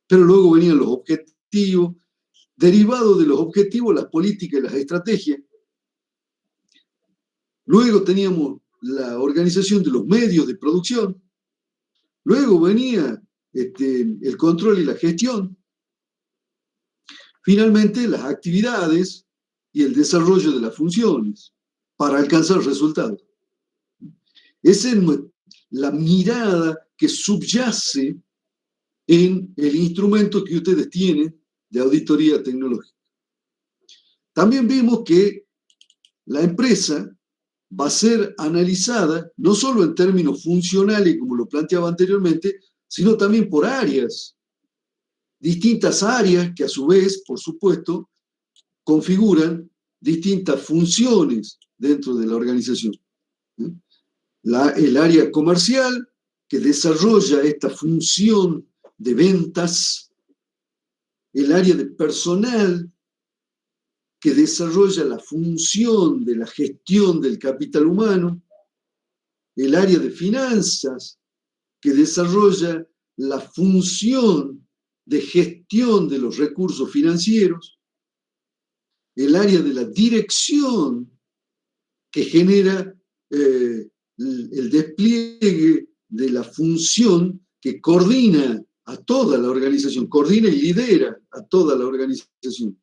Pero luego venían los objetivos, derivados de los objetivos, las políticas y las estrategias. Luego teníamos la organización de los medios de producción. Luego venía el control y la gestión. Finalmente, las actividades y el desarrollo de las funciones para alcanzar resultados. Esa es la mirada que subyace en el instrumento que ustedes tienen de auditoría tecnológica. También vimos que la empresa va a ser analizada no solo en términos funcionales, como lo planteaba anteriormente, sino también por áreas. Distintas áreas que a su vez, por supuesto, configuran distintas funciones dentro de la organización. El área comercial, que desarrolla esta función de ventas, el área de personal, que desarrolla la función de la gestión del capital humano, el área de finanzas, que desarrolla la función de gestión de los recursos financieros, el área de la dirección, que genera el despliegue de la función que coordina a toda la organización, coordina y lidera a toda la organización.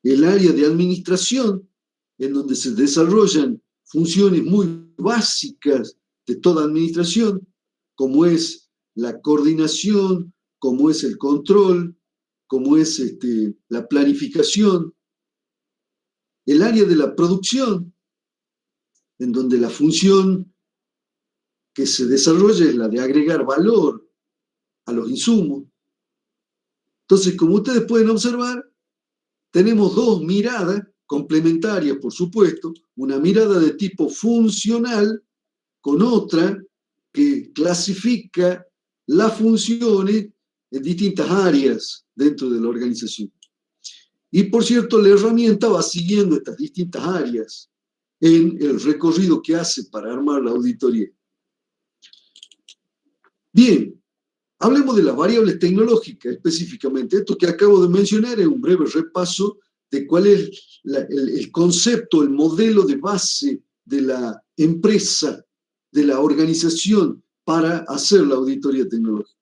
El área de administración, en donde se desarrollan funciones muy básicas de toda administración, como es la coordinación, como es el control, como es la planificación. El área de la producción, en donde la función que se desarrolla es la de agregar valor a los insumos. Entonces, como ustedes pueden observar, tenemos dos miradas complementarias, por supuesto, una mirada de tipo funcional con otra que clasifica las funciones en distintas áreas dentro de la organización. Y por cierto, la herramienta va siguiendo estas distintas áreas en el recorrido que hace para armar la auditoría. Bien, hablemos de las variables tecnológicas específicamente. Esto que acabo de mencionar es un breve repaso de cuál es el concepto, el modelo de base de la empresa, de la organización para hacer la auditoría tecnológica.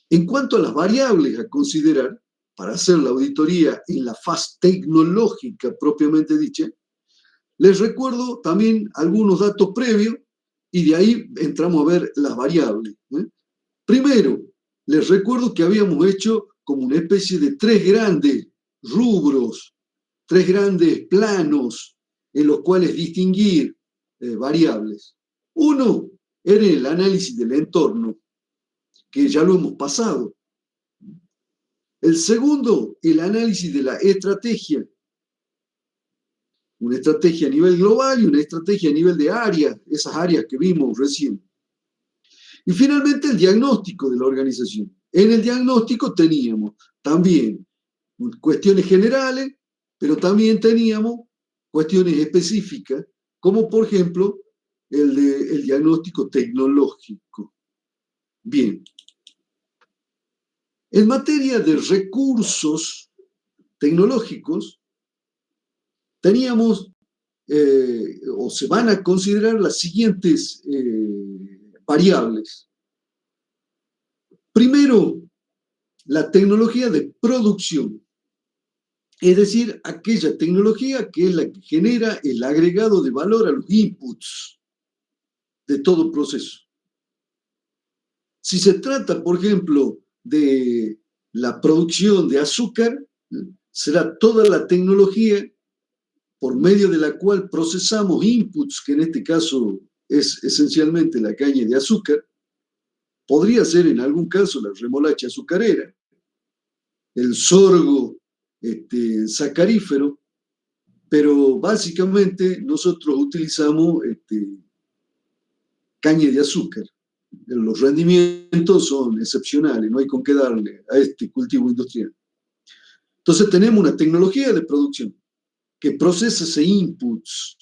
En cuanto a las variables a considerar para hacer la auditoría en la fase tecnológica propiamente dicha, les recuerdo también algunos datos previos y de ahí entramos a ver las variables. Primero, les recuerdo que habíamos hecho como una especie de tres grandes rubros, tres grandes planos en los cuales distinguir variables. Uno era el análisis del entorno, que ya lo hemos pasado. El segundo, el análisis de la estrategia. Una estrategia a nivel global y una estrategia a nivel de áreas, esas áreas que vimos recién. Y finalmente el diagnóstico de la organización. En el diagnóstico teníamos también cuestiones generales, pero también teníamos cuestiones específicas, como por ejemplo el diagnóstico tecnológico. Bien. En materia de recursos tecnológicos, teníamos o se van a considerar las siguientes variables. Primero, la tecnología de producción, es decir, aquella tecnología que es la que genera el agregado de valor a los inputs de todo proceso. Si se trata, por ejemplo, de la producción de azúcar, será toda la tecnología por medio de la cual procesamos inputs, que en este caso es esencialmente la caña de azúcar, podría ser en algún caso la remolacha azucarera, el sorgo sacarífero, pero básicamente nosotros utilizamos caña de azúcar. Los rendimientos son excepcionales, no hay con qué darle a este cultivo industrial. Entonces tenemos una tecnología de producción que procesa ese inputs.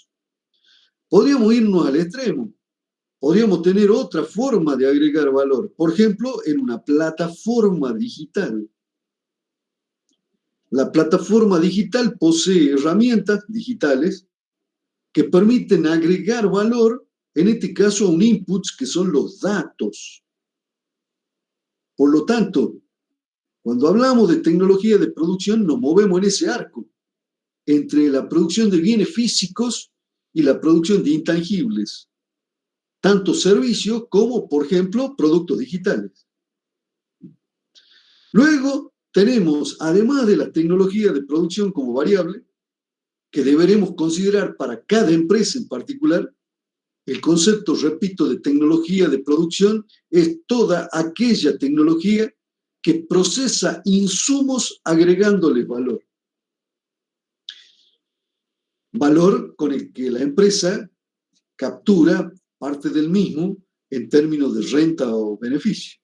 Podríamos irnos al extremo. podríamos tener otra forma de agregar valor, por ejemplo, en una plataforma digital. La plataforma digital posee herramientas digitales que permiten agregar valor, en este caso a un input que son los datos. Por lo tanto, cuando hablamos de tecnología de producción, nos movemos en ese arco, entre la producción de bienes físicos y la producción de intangibles, tanto servicios como, por ejemplo, productos digitales. Luego tenemos, además de la tecnología de producción como variable, que deberemos considerar para cada empresa en particular. El concepto, repito, de tecnología de producción es toda aquella tecnología que procesa insumos agregándoles valor. Valor con el que la empresa captura parte del mismo en términos de renta o beneficio.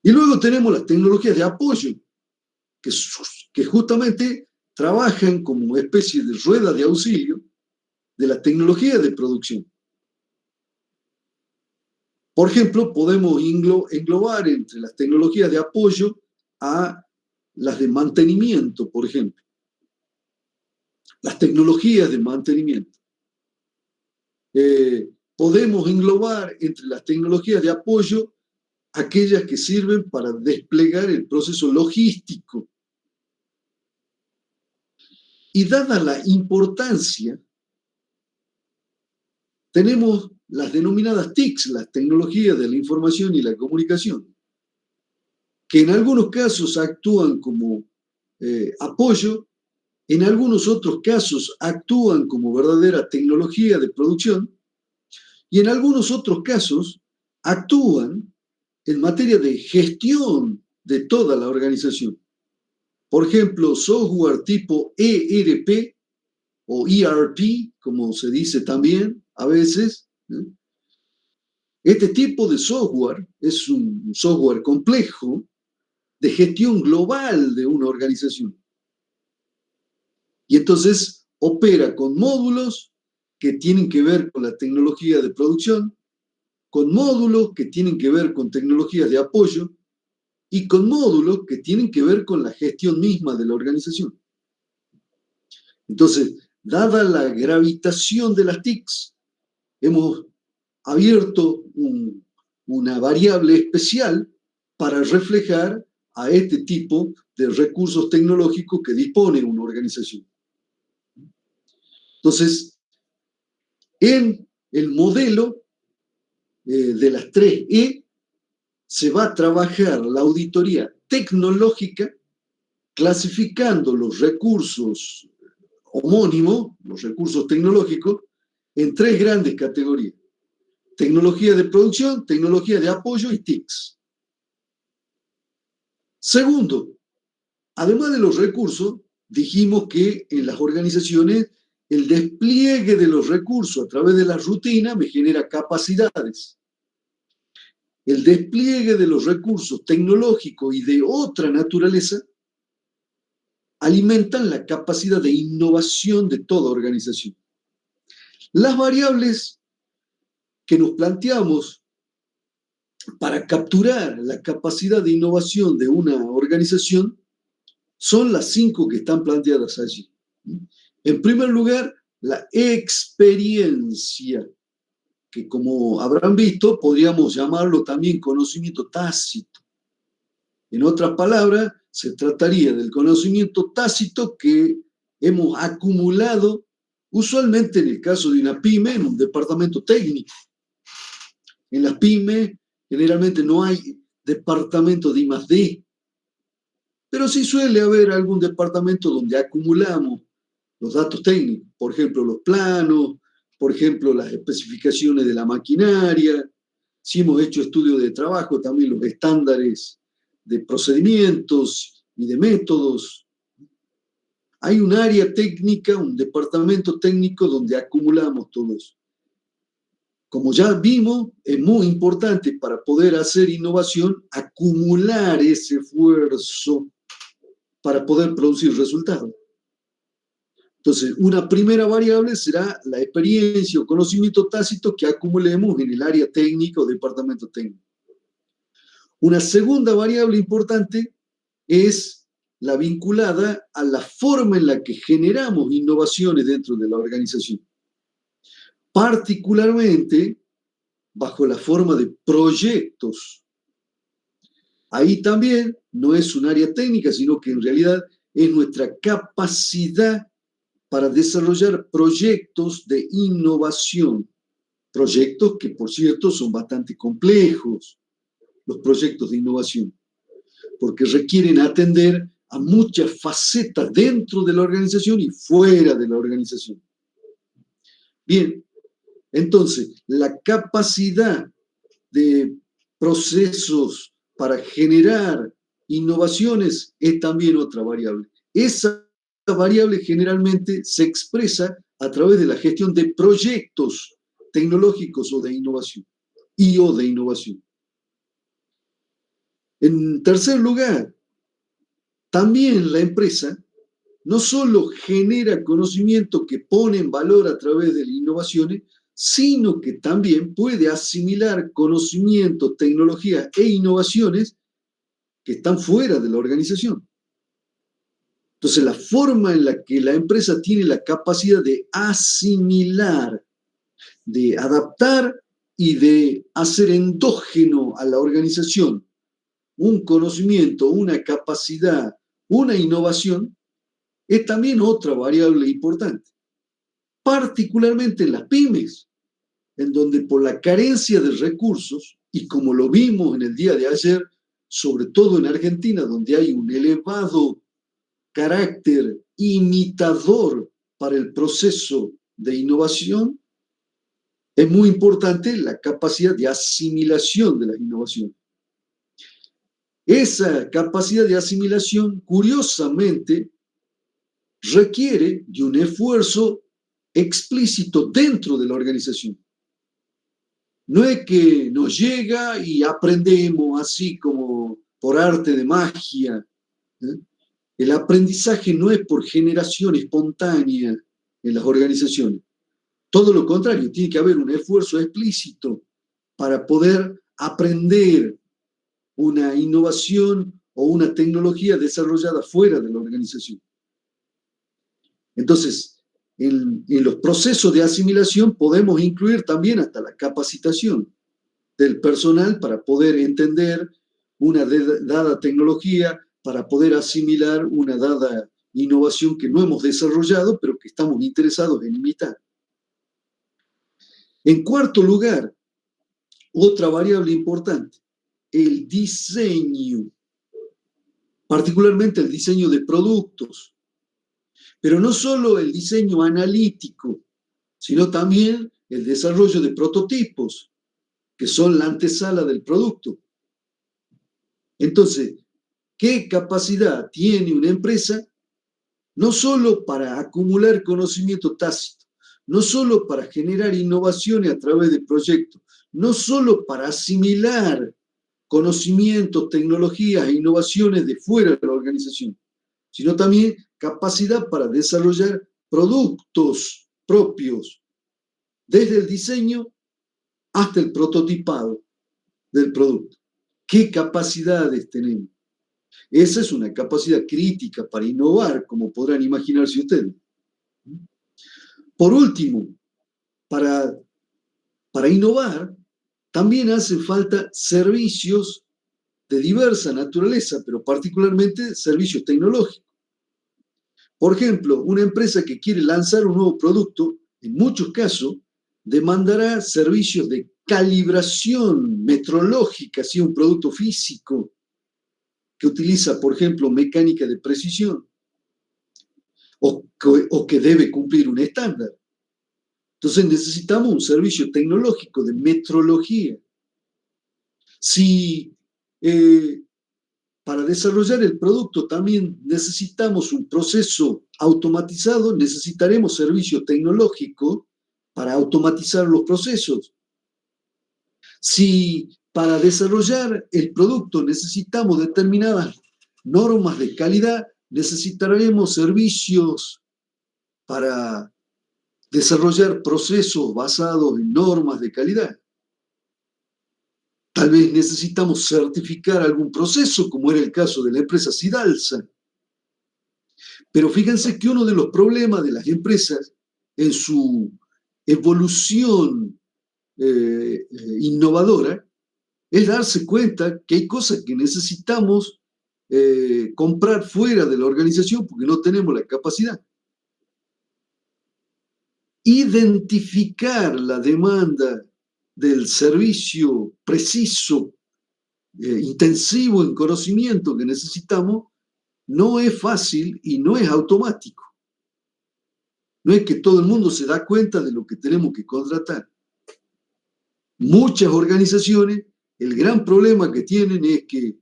Y luego tenemos las tecnologías de apoyo, que justamente trabajan como especie de rueda de auxilio de la tecnología de producción. Por ejemplo, podemos englobar entre las tecnologías de apoyo a las de mantenimiento, por ejemplo. Las tecnologías de mantenimiento. Podemos englobar entre las tecnologías de apoyo aquellas que sirven para desplegar el proceso logístico. Y dada la importancia, tenemos las denominadas TICs, las tecnologías de la información y la comunicación, que en algunos casos actúan como apoyo, en algunos otros casos actúan como verdadera tecnología de producción y en algunos otros casos actúan en materia de gestión de toda la organización. Por ejemplo, software tipo ERP o ERP, como se dice también a veces. Este tipo de software es un software complejo de gestión global de una organización. Y entonces opera con módulos que tienen que ver con la tecnología de producción, con módulos que tienen que ver con tecnologías de apoyo y con módulos que tienen que ver con la gestión misma de la organización. Entonces, dada la gravitación de las TICs, hemos abierto una variable especial para reflejar a este tipo de recursos tecnológicos que dispone una organización. Entonces, en el modelo de las 3E se va a trabajar la auditoría tecnológica clasificando los recursos homónimos, los recursos tecnológicos, en 3 grandes categorías: tecnología de producción, tecnología de apoyo y TICs. Segundo, además de los recursos, dijimos que en las organizaciones el despliegue de los recursos a través de la rutina me genera capacidades. El despliegue de los recursos tecnológicos y de otra naturaleza alimentan la capacidad de innovación de toda organización. Las variables que nos planteamos para capturar la capacidad de innovación de una organización son las 5 que están planteadas allí. En primer lugar, la experiencia, que como habrán visto, podríamos llamarlo también conocimiento tácito. En otras palabras, se trataría del conocimiento tácito que hemos acumulado usualmente en el caso de una pyme en un departamento técnico. En las pymes generalmente no hay departamento de I+D, pero sí suele haber algún departamento donde acumulamos los datos técnicos, por ejemplo, los planos, por ejemplo, las especificaciones de la maquinaria. Si hemos hecho estudios de trabajo, también los estándares de procedimientos y de métodos. Hay un área técnica, un departamento técnico donde acumulamos todo eso. Como ya vimos, es muy importante para poder hacer innovación acumular ese esfuerzo para poder producir resultados. Entonces, una primera variable será la experiencia o conocimiento tácito que acumulemos en el área técnica o departamento técnico. Una segunda variable importante es la vinculada a la forma en la que generamos innovaciones dentro de la organización, particularmente bajo la forma de proyectos. Ahí también no es un área técnica, sino que en realidad es nuestra capacidad para desarrollar proyectos de innovación. Proyectos que, por cierto, son bastante complejos, los proyectos de innovación, porque requieren atender a muchas facetas dentro de la organización y fuera de la organización. Bien, entonces, la capacidad de procesos para generar innovaciones es también otra variable. Esa variable generalmente se expresa a través de la gestión de proyectos tecnológicos o de innovación, o de innovación. En tercer lugar, también la empresa no solo genera conocimiento que pone en valor a través de las innovaciones, sino que también puede asimilar conocimiento, tecnología e innovaciones que están fuera de la organización. Entonces, la forma en la que la empresa tiene la capacidad de asimilar, de adaptar y de hacer endógeno a la organización un conocimiento, una capacidad, una innovación, es también otra variable importante, particularmente en las pymes, en donde por la carencia de recursos, y como lo vimos en el día de ayer, sobre todo en Argentina, donde hay un elevado carácter imitador para el proceso de innovación, es muy importante la capacidad de asimilación de la innovación. Esa capacidad de asimilación, curiosamente, requiere de un esfuerzo explícito dentro de la organización. No es que nos llega y aprendemos así como por arte de magia. ¿Eh? El aprendizaje no es por generación espontánea en las organizaciones. Todo lo contrario, tiene que haber un esfuerzo explícito para poder aprender una innovación o una tecnología desarrollada fuera de la organización. Entonces, en los procesos de asimilación podemos incluir también hasta la capacitación del personal para poder entender una dada tecnología, para poder asimilar una dada innovación que no hemos desarrollado, pero que estamos interesados en imitar. En cuarto lugar, otra variable importante, el diseño, particularmente el diseño de productos, pero no solo el diseño analítico, sino también el desarrollo de prototipos, que son la antesala del producto. Entonces, ¿qué capacidad tiene una empresa? No solo para acumular conocimiento tácito, no solo para generar innovaciones a través de proyectos, no solo para asimilar conocimientos, tecnologías e innovaciones de fuera de la organización, sino también capacidad para desarrollar productos propios, desde el diseño hasta el prototipado del producto. ¿Qué capacidades tenemos? Esa es una capacidad crítica para innovar, como podrán imaginarse ustedes. Por último, para innovar, también hacen falta servicios de diversa naturaleza, pero particularmente servicios tecnológicos. Por ejemplo, una empresa que quiere lanzar un nuevo producto, en muchos casos, demandará servicios de calibración metrológica, si un producto físico, que utiliza, por ejemplo, mecánica de precisión, o que debe cumplir un estándar. Entonces necesitamos un servicio tecnológico de metrología. Si para desarrollar el producto también necesitamos un proceso automatizado, necesitaremos servicio tecnológico para automatizar los procesos. Si para desarrollar el producto necesitamos determinadas normas de calidad, necesitaremos servicios para desarrollar procesos basados en normas de calidad. Tal vez necesitamos certificar algún proceso, como era el caso de la empresa Sidalsa. Pero fíjense que uno de los problemas de las empresas en su evolución innovadora es darse cuenta que hay cosas que necesitamos comprar fuera de la organización porque no tenemos la capacidad. Identificar la demanda del servicio preciso, intensivo en conocimiento que necesitamos, no es fácil y no es automático. No es que todo el mundo se da cuenta de lo que tenemos que contratar. Muchas organizaciones, el gran problema que tienen es que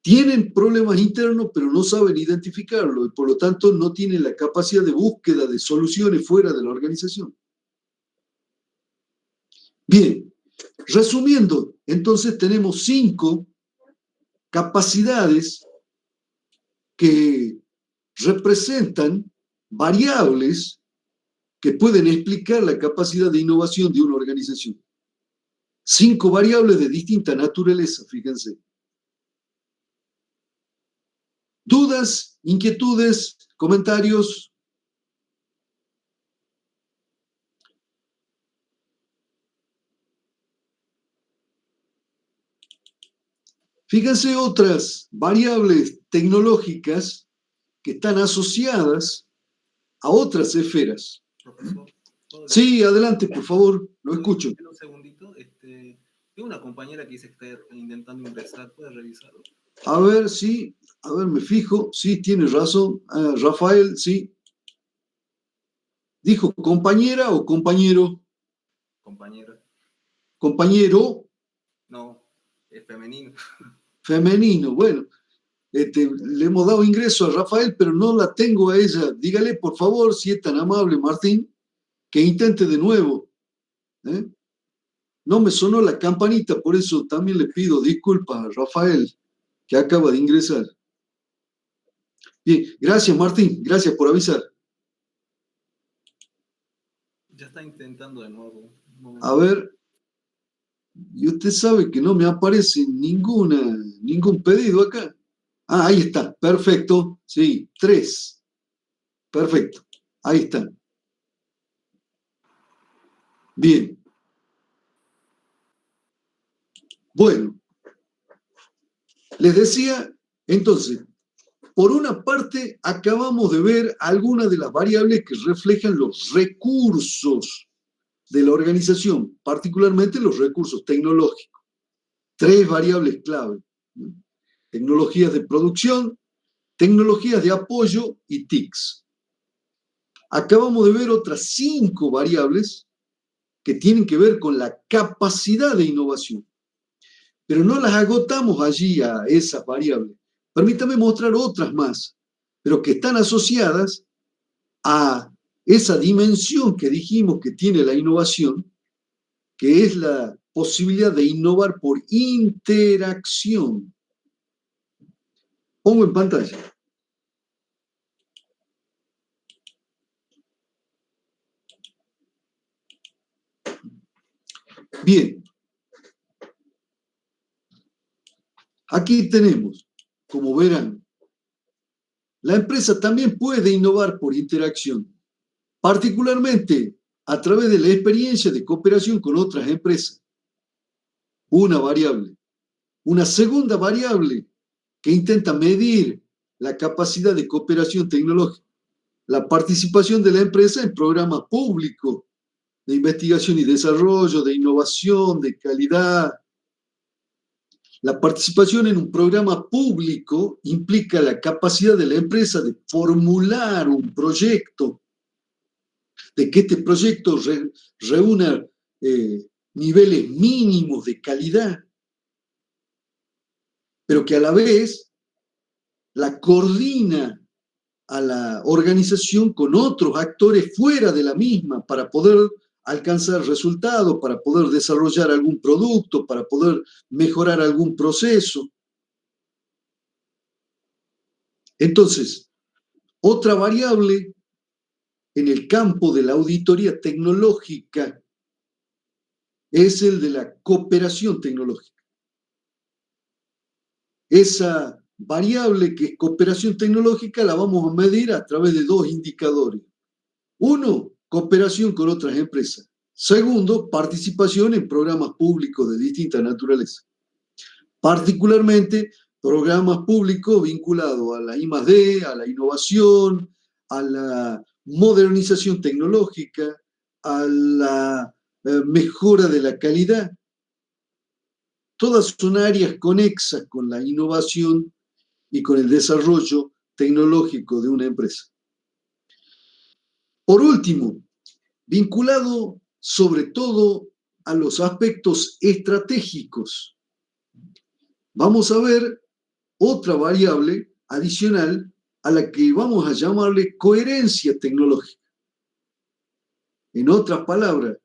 tienen problemas internos, pero no saben identificarlo y por lo tanto no tienen la capacidad de búsqueda de soluciones fuera de la organización. Bien, resumiendo, entonces tenemos 5 capacidades que representan variables que pueden explicar la capacidad de innovación de una organización. 5 variables de distinta naturaleza, fíjense. ¿Dudas, inquietudes, comentarios? Fíjense otras variables tecnológicas que están asociadas a otras esferas. Profesor, sí, adelante, por favor, lo escucho. Un segundito, tengo una compañera que dice que está intentando ingresar, ¿puede revisarlo? A ver, sí, a ver, me fijo, sí, tiene razón. Rafael, sí. ¿Dijo compañera o compañero? Compañera. ¿Compañero? No, es femenino. Femenino, bueno. Le hemos dado ingreso a Rafael, pero no la tengo a ella. Dígale, por favor, si es tan amable, Martín, que intente de nuevo. No me sonó la campanita, por eso también le pido disculpas a Rafael, que acaba de ingresar. Bien, gracias, Martín, gracias por avisar. Ya está intentando de nuevo. A ver, y usted sabe que no me aparece ningún pedido acá. Ah, ahí está, perfecto, sí, 3. Perfecto, ahí está. Bien. Bueno, les decía, entonces, por una parte, acabamos de ver algunas de las variables que reflejan los recursos de la organización, particularmente los recursos tecnológicos. 3 variables clave: tecnologías de producción, tecnologías de apoyo y TICs. Acabamos de ver otras 5 variables que tienen que ver con la capacidad de innovación. Pero no las agotamos allí a esas variables. Permítame mostrar otras más, pero que están asociadas a esa dimensión que dijimos que tiene la innovación, que es la posibilidad de innovar por interacción. Pongo en pantalla. Bien. Aquí tenemos, como verán, la empresa también puede innovar por interacción, particularmente a través de la experiencia de cooperación con otras empresas. Una variable. Una segunda variable que intenta medir la capacidad de cooperación tecnológica, la participación de la empresa en programas públicos de investigación y desarrollo, de innovación, de calidad. La participación en un programa público implica la capacidad de la empresa de formular un proyecto, de que este proyecto reúna niveles mínimos de calidad, pero que a la vez la coordina a la organización con otros actores fuera de la misma para poder alcanzar resultados, para poder desarrollar algún producto, para poder mejorar algún proceso. Entonces, otra variable en el campo de la auditoría tecnológica es el de la cooperación tecnológica. Esa variable que es cooperación tecnológica la vamos a medir a través de dos indicadores. Uno, cooperación con otras empresas. Segundo, participación en programas públicos de distinta naturaleza. Particularmente, programas públicos vinculados a la I+D, a la innovación, a la modernización tecnológica, a la mejora de la calidad. Todas son áreas conexas con la innovación y con el desarrollo tecnológico de una empresa. Por último, vinculado sobre todo a los aspectos estratégicos, vamos a ver otra variable adicional a la que vamos a llamarle coherencia tecnológica. En otras palabras,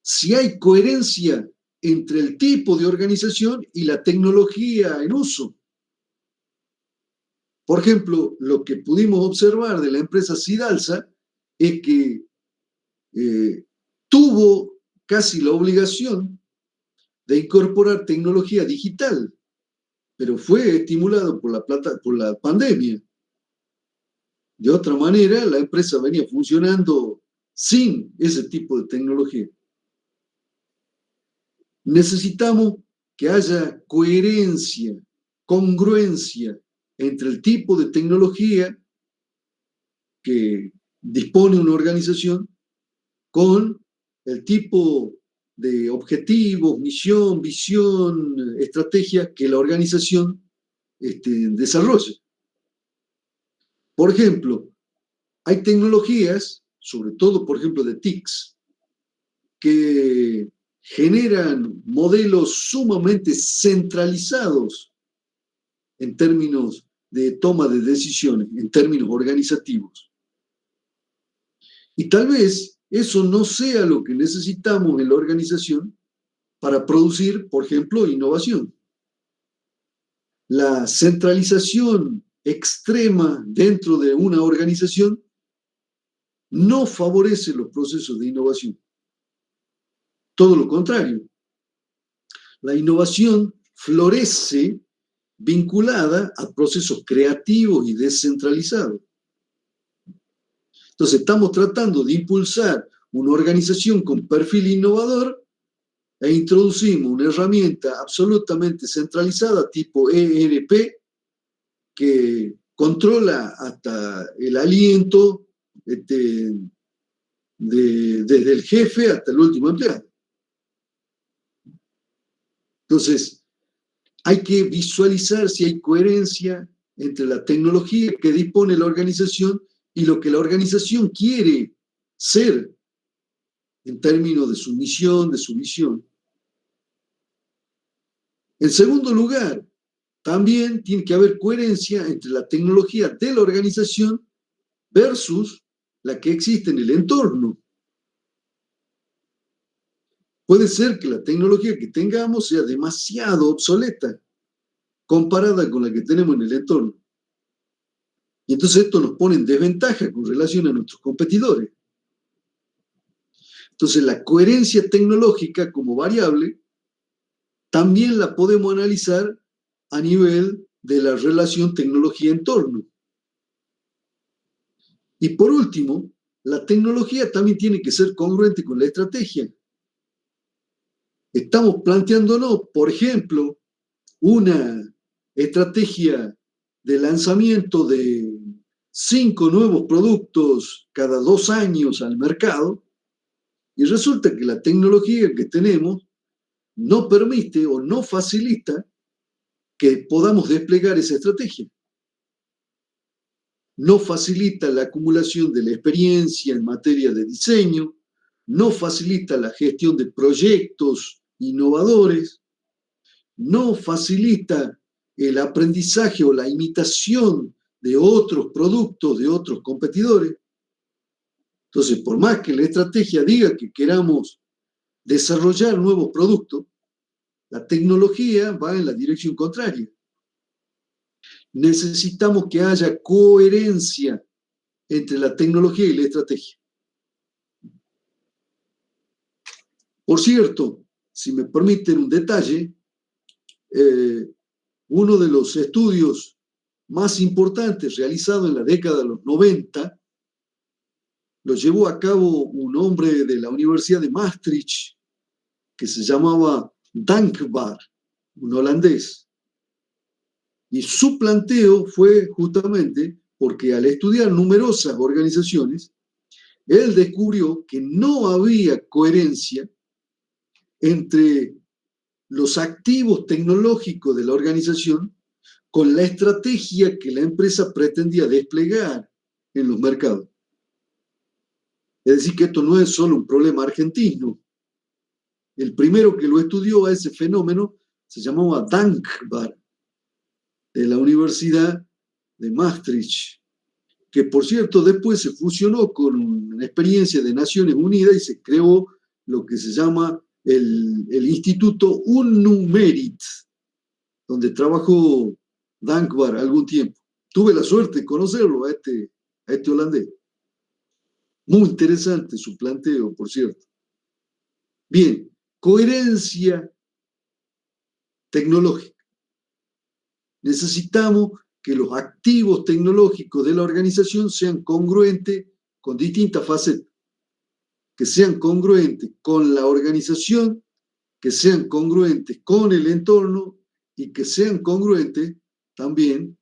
si hay coherencia entre el tipo de organización y la tecnología en uso. Por ejemplo, lo que pudimos observar de la empresa Sidalsa es que tuvo casi la obligación de incorporar tecnología digital, pero fue estimulado por la pandemia. De otra manera, la empresa venía funcionando sin ese tipo de tecnología. Necesitamos que haya coherencia, congruencia entre el tipo de tecnología que dispone una organización con el tipo de objetivos, misión, visión, estrategia que la organización desarrolla. Por ejemplo, hay tecnologías, sobre todo, por ejemplo, de TICs, que generan modelos sumamente centralizados en términos de toma de decisiones, en términos organizativos. Y tal vez eso no sea lo que necesitamos en la organización para producir, por ejemplo, innovación. La centralización extrema dentro de una organización no favorece los procesos de innovación. Todo lo contrario. La innovación florece vinculada a procesos creativos y descentralizados. Entonces, estamos tratando de impulsar una organización con perfil innovador e introducimos una herramienta absolutamente centralizada tipo ERP que controla hasta el aliento desde el jefe hasta el último empleado. Entonces, hay que visualizar si hay coherencia entre la tecnología que dispone la organización y lo que la organización quiere ser en términos de su misión, de su visión. En segundo lugar, también tiene que haber coherencia entre la tecnología de la organización versus la que existe en el entorno. Puede ser que la tecnología que tengamos sea demasiado obsoleta comparada con la que tenemos en el entorno. Y entonces esto nos pone en desventaja con relación a nuestros competidores. Entonces la coherencia tecnológica como variable también la podemos analizar a nivel de la relación tecnología-entorno. Y por último, la tecnología también tiene que ser congruente con la estrategia. Estamos planteándonos, por ejemplo, una estrategia de lanzamiento de 5 nuevos productos cada 2 años al mercado, y resulta que la tecnología que tenemos no permite o no facilita que podamos desplegar esa estrategia. No facilita la acumulación de la experiencia en materia de diseño, no facilita la gestión de proyectos innovadores, no facilita el aprendizaje o la imitación de otros productos de otros competidores. Entonces, por más que la estrategia diga que queramos desarrollar nuevos productos, la tecnología va en la dirección contraria. Necesitamos que haya coherencia entre la tecnología y la estrategia. Por cierto, si me permiten un detalle, uno de los estudios más importantes realizado en la década de los 90 lo llevó a cabo un hombre de la Universidad de Maastricht que se llamaba Dankbar, un holandés. Y su planteo fue justamente porque al estudiar numerosas organizaciones, él descubrió que no había coherencia entre los activos tecnológicos de la organización con la estrategia que la empresa pretendía desplegar en los mercados. Es decir, que esto no es solo un problema argentino. El primero que lo estudió a ese fenómeno se llamaba Dankbar, de la Universidad de Maastricht, que por cierto después se fusionó con una experiencia de Naciones Unidas y se creó lo que se llama el Instituto Unnumerit, donde trabajó Dankbar algún tiempo. Tuve la suerte de conocerlo a este holandés. Muy interesante su planteo, por cierto. Bien, coherencia tecnológica. Necesitamos que los activos tecnológicos de la organización sean congruentes con distintas facetas, que sean congruentes con la organización, que sean congruentes con el entorno y que sean congruentes también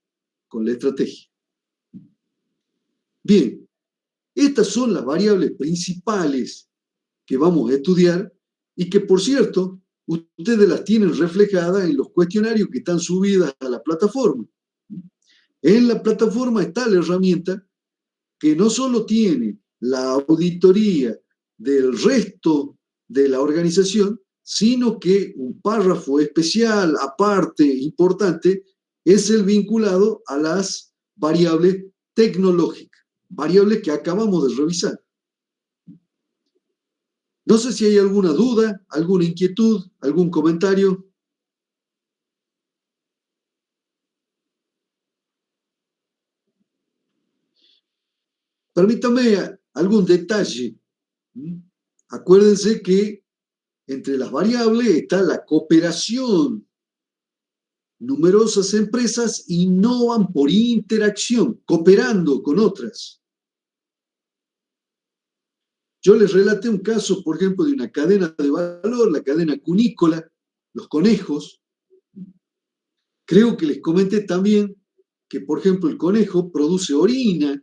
con la estrategia. Bien, estas son las variables principales que vamos a estudiar y que, por cierto, ustedes las tienen reflejadas en los cuestionarios que están subidos a la plataforma. En la plataforma está la herramienta que no solo tiene la auditoría del resto de la organización, sino que un párrafo especial, aparte, importante, es el vinculado a las variables tecnológicas, variables que acabamos de revisar. No sé si hay alguna duda, alguna inquietud, algún comentario. Permítame algún detalle. Acuérdense que entre las variables está la cooperación. Numerosas empresas innovan por interacción, cooperando con otras. Yo les relaté un caso, por ejemplo, de una cadena de valor, la cadena cunícola, los conejos. Creo que les comenté también que, por ejemplo, el conejo produce orina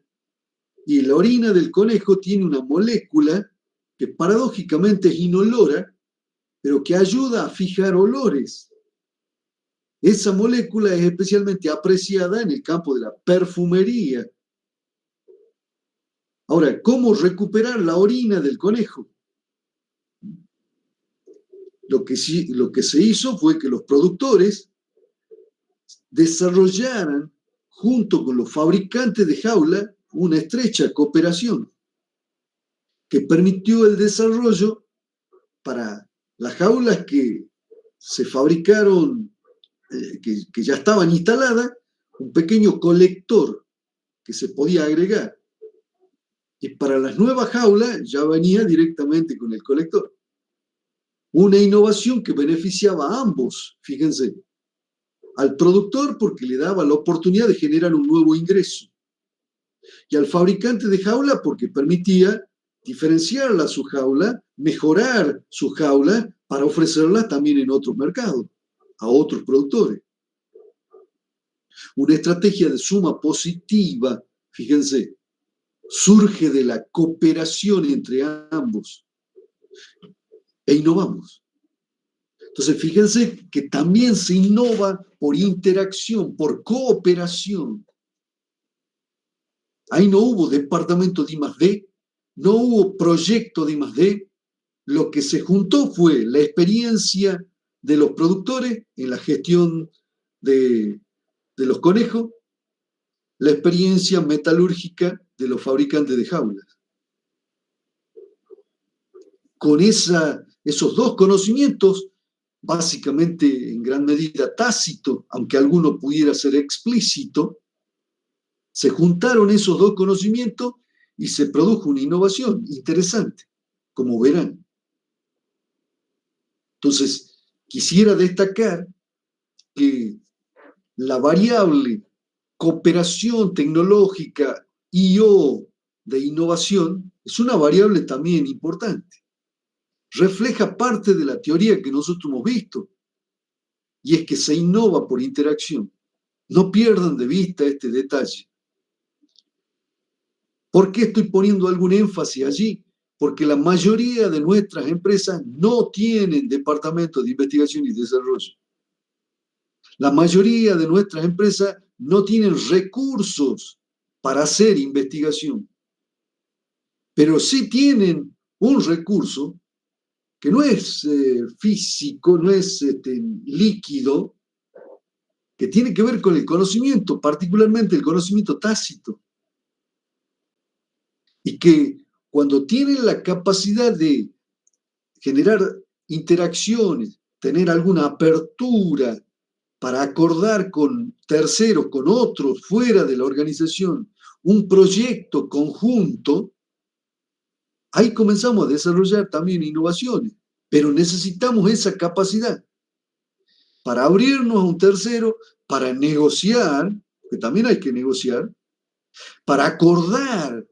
y la orina del conejo tiene una molécula que paradójicamente es inolora, pero que ayuda a fijar olores. Esa molécula es especialmente apreciada en el campo de la perfumería. Ahora, ¿cómo recuperar la orina del conejo? Lo que se hizo fue que los productores desarrollaran, junto con los fabricantes de jaula, una estrecha cooperación que permitió el desarrollo para las jaulas que se fabricaron, que ya estaban instaladas, un pequeño colector que se podía agregar. Y para las nuevas jaulas ya venía directamente con el colector. Una innovación que beneficiaba a ambos, fíjense, al productor porque le daba la oportunidad de generar un nuevo ingreso, y al fabricante de jaula porque permitía diferenciarla su jaula, mejorar su jaula para ofrecerla también en otros mercados, a otros productores. Una estrategia de suma positiva, fíjense, surge de la cooperación entre ambos e innovamos. Entonces, fíjense que también se innova por interacción, por cooperación. Ahí no hubo departamento de I+D, no hubo proyecto de I+D. Lo que se juntó fue la experiencia de los productores en la gestión de los conejos, la experiencia metalúrgica de los fabricantes de jaulas. Con esos dos conocimientos, básicamente en gran medida tácito, aunque alguno pudiera ser explícito, Se juntaron esos dos conocimientos y se produjo una innovación interesante, como verán. Entonces, quisiera destacar que la variable cooperación tecnológica I/O de innovación es una variable también importante. Refleja parte de la teoría que nosotros hemos visto, y es que se innova por interacción. No pierdan de vista este detalle. ¿Por qué estoy poniendo algún énfasis allí? Porque la mayoría de nuestras empresas no tienen departamento de investigación y desarrollo. La mayoría de nuestras empresas no tienen recursos para hacer investigación, pero sí tienen un recurso que no es físico, no es líquido, que tiene que ver con el conocimiento, particularmente el conocimiento tácito, y que cuando tienen la capacidad de generar interacciones, tener alguna apertura para acordar con terceros, con otros fuera de la organización, un proyecto conjunto, ahí comenzamos a desarrollar también innovaciones, pero necesitamos esa capacidad para abrirnos a un tercero, para negociar, que también hay que negociar, para acordar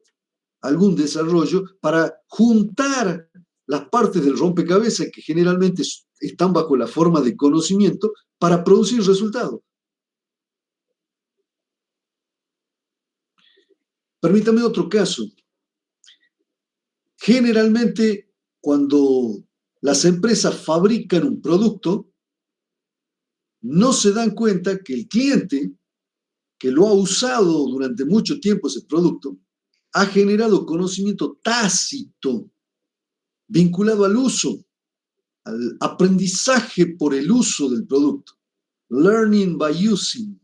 algún desarrollo, para juntar las partes del rompecabezas que generalmente están bajo la forma de conocimiento para producir resultados. Permítame otro caso. Generalmente, cuando las empresas fabrican un producto, no se dan cuenta que el cliente que lo ha usado durante mucho tiempo ese producto ha generado conocimiento tácito vinculado al uso, al aprendizaje por el uso del producto. Learning by using.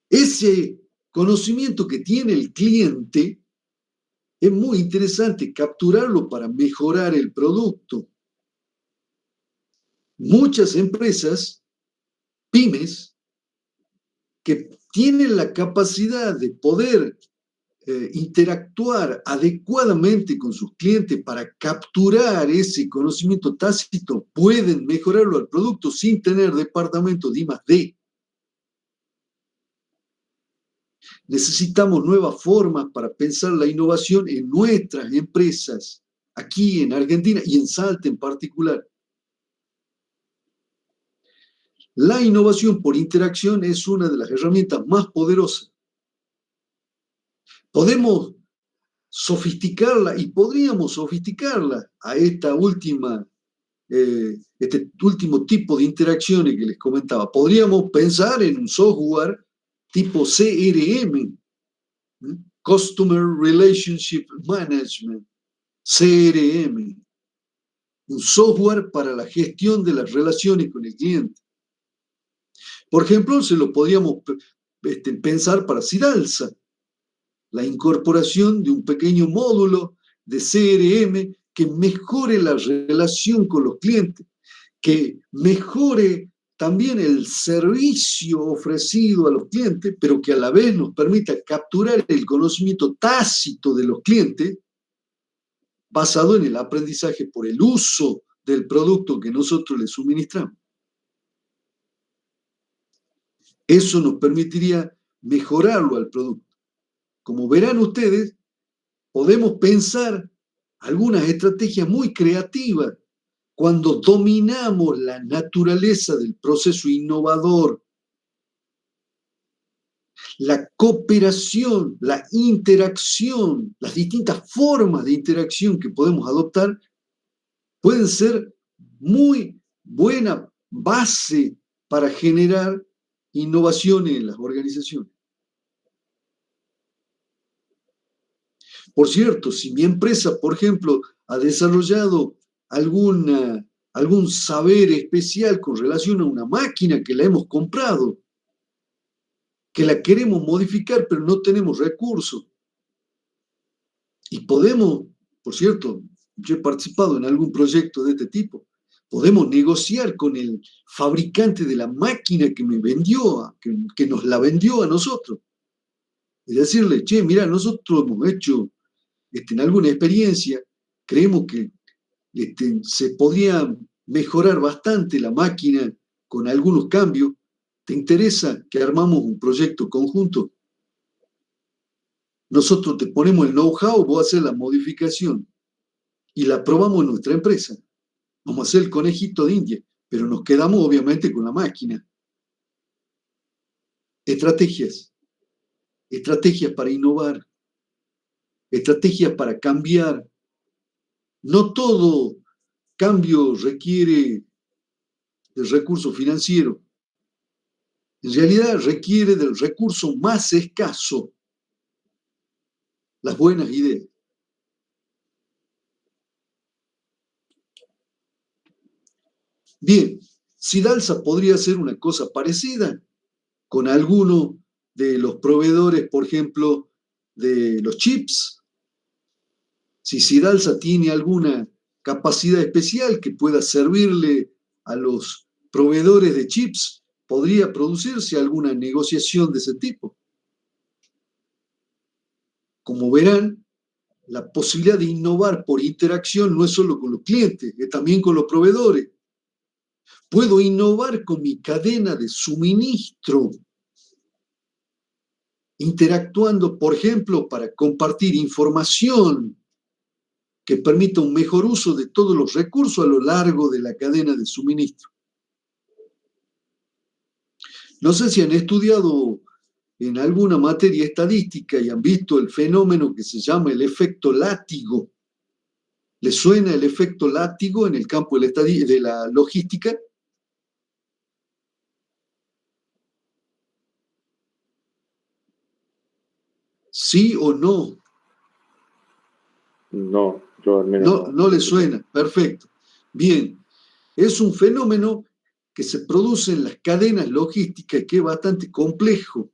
Ese conocimiento que tiene el cliente es muy interesante capturarlo para mejorar el producto. Muchas empresas, pymes, que tienen la capacidad de poder interactuar adecuadamente con sus clientes para capturar ese conocimiento tácito, pueden mejorarlo al producto sin tener departamento de I+D. Necesitamos nuevas formas para pensar la innovación en nuestras empresas, aquí en Argentina y en Salta en particular. La innovación por interacción es una de las herramientas más poderosas. Podemos sofisticarla y podríamos sofisticarla a este último tipo de interacciones que les comentaba. Podríamos pensar en un software tipo CRM, Customer Relationship Management, CRM, un software para la gestión de las relaciones con el cliente. Por ejemplo, se lo podríamos pensar para Sidalsa, la incorporación de un pequeño módulo de CRM que mejore la relación con los clientes, que mejore también el servicio ofrecido a los clientes, pero que a la vez nos permita capturar el conocimiento tácito de los clientes basado en el aprendizaje por el uso del producto que nosotros les suministramos. Eso nos permitiría mejorarlo al producto. Como verán ustedes, podemos pensar algunas estrategias muy creativas cuando dominamos la naturaleza del proceso innovador. La cooperación, la interacción, las distintas formas de interacción que podemos adoptar pueden ser muy buena base para generar innovaciones en las organizaciones. Por cierto, si mi empresa, por ejemplo, ha desarrollado algún saber especial con relación a una máquina que la hemos comprado, que la queremos modificar, pero no tenemos recursos, y podemos, por cierto, yo he participado en algún proyecto de este tipo, Podemos negociar con el fabricante de la máquina que me vendió, que nos la vendió a nosotros. Y decirle, che, mira, nosotros hemos hecho en alguna experiencia, creemos que se podría mejorar bastante la máquina con algunos cambios. ¿Te interesa que armamos un proyecto conjunto? Nosotros te ponemos el know-how, vos haces la modificación y la probamos en nuestra empresa. Vamos a hacer el conejito de India, pero nos quedamos obviamente con la máquina. Estrategias para innovar, estrategias para cambiar. No todo cambio requiere del recurso financiero. En realidad requiere del recurso más escaso, las buenas ideas. Bien, Sidalsa podría hacer una cosa parecida con alguno de los proveedores, por ejemplo, de los chips. Si Sidalsa tiene alguna capacidad especial que pueda servirle a los proveedores de chips, podría producirse alguna negociación de ese tipo. Como verán, la posibilidad de innovar por interacción no es solo con los clientes, es también con los proveedores. Puedo innovar con mi cadena de suministro, interactuando, por ejemplo, para compartir información que permita un mejor uso de todos los recursos a lo largo de la cadena de suministro. No sé si han estudiado en alguna materia estadística y han visto el fenómeno que se llama el efecto látigo. ¿Les suena el efecto látigo en el campo de la logística? ¿Sí o no? No, yo al menos no le suena. Perfecto. Bien, es un fenómeno que se produce en las cadenas logísticas que es bastante complejo,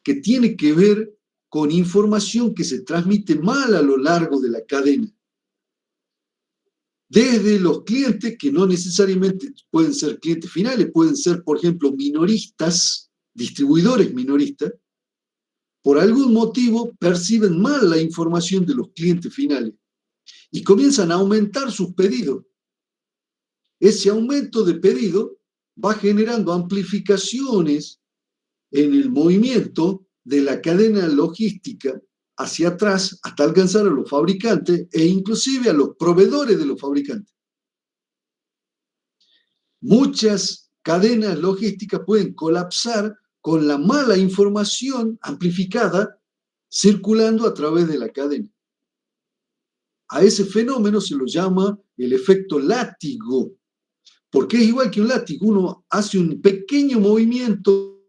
que tiene que ver con información que se transmite mal a lo largo de la cadena. Desde los clientes, que no necesariamente pueden ser clientes finales, pueden ser, por ejemplo, minoristas, distribuidores minoristas, por algún motivo perciben mal la información de los clientes finales y comienzan a aumentar sus pedidos. Ese aumento de pedido va generando amplificaciones en el movimiento de la cadena logística hacia atrás hasta alcanzar a los fabricantes e inclusive a los proveedores de los fabricantes. Muchas cadenas logísticas pueden colapsar con la mala información amplificada circulando a través de la cadena. A ese fenómeno se lo llama el efecto látigo, porque es igual que un látigo. Uno hace un pequeño movimiento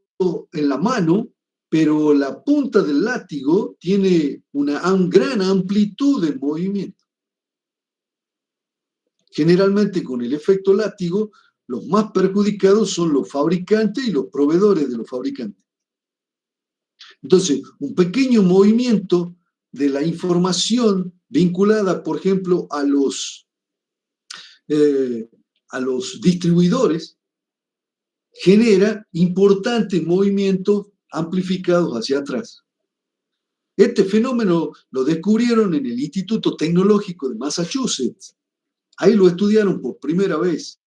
en la mano, pero la punta del látigo tiene una gran amplitud de movimiento. Generalmente con el efecto látigo, los más perjudicados son los fabricantes y los proveedores de los fabricantes. Entonces, un pequeño movimiento de la información vinculada, por ejemplo, a los distribuidores, genera importantes movimientos amplificados hacia atrás. Este fenómeno lo descubrieron en el Instituto Tecnológico de Massachusetts. Ahí lo estudiaron por primera vez.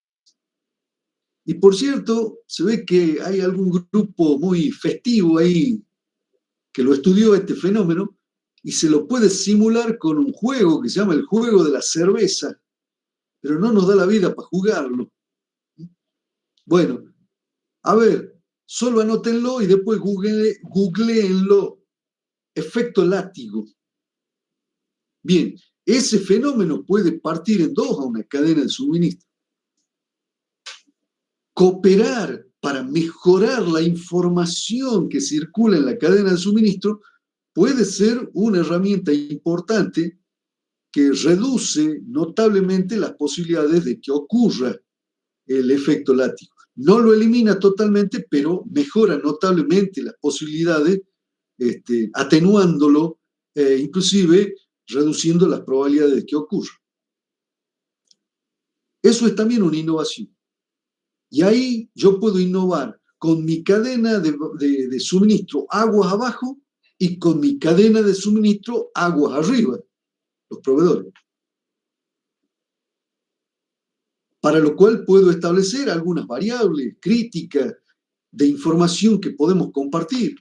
Y por cierto, se ve que hay algún grupo muy festivo ahí que lo estudió este fenómeno y se lo puede simular con un juego que se llama el juego de la cerveza, pero no nos da la vida para jugarlo. Bueno, a ver, solo anótenlo y después googleenlo. Efecto látigo. Bien, ese fenómeno puede partir en dos a una cadena de suministro. Cooperar para mejorar la información que circula en la cadena de suministro puede ser una herramienta importante que reduce notablemente las posibilidades de que ocurra el efecto látigo. No lo elimina totalmente, pero mejora notablemente las posibilidades, atenuándolo, inclusive reduciendo las probabilidades de que ocurra. Eso es también una innovación. Y ahí yo puedo innovar con mi cadena de suministro aguas abajo y con mi cadena de suministro aguas arriba, los proveedores. Para lo cual puedo establecer algunas variables críticas de información que podemos compartir.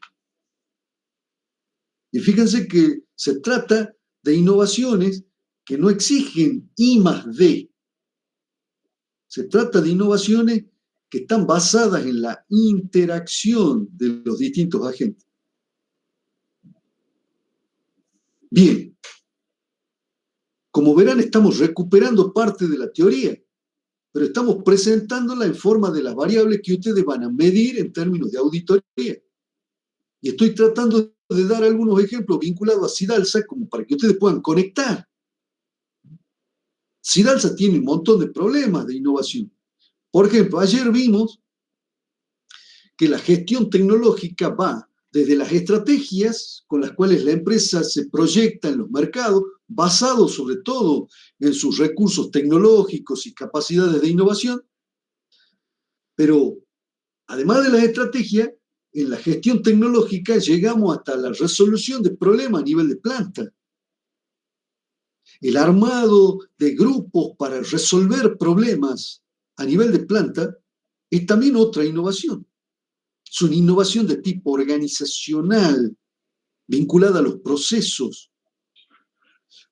Y fíjense que se trata de innovaciones que no exigen I+D. Se trata de innovaciones que están basadas en la interacción de los distintos agentes. Bien, como verán, estamos recuperando parte de la teoría, pero estamos presentándola en forma de las variables que ustedes van a medir en términos de auditoría. Y estoy tratando de dar algunos ejemplos vinculados a Sidalsa como para que ustedes puedan conectar. Sidalsa tiene un montón de problemas de innovación. Por ejemplo, ayer vimos que la gestión tecnológica va desde las estrategias con las cuales la empresa se proyecta en los mercados, basado sobre todo en sus recursos tecnológicos y capacidades de innovación, pero además de las estrategias, en la gestión tecnológica llegamos hasta la resolución de problemas a nivel de planta. El armado de grupos para resolver problemas a nivel de planta es también otra innovación. Es una innovación de tipo organizacional, vinculada a los procesos.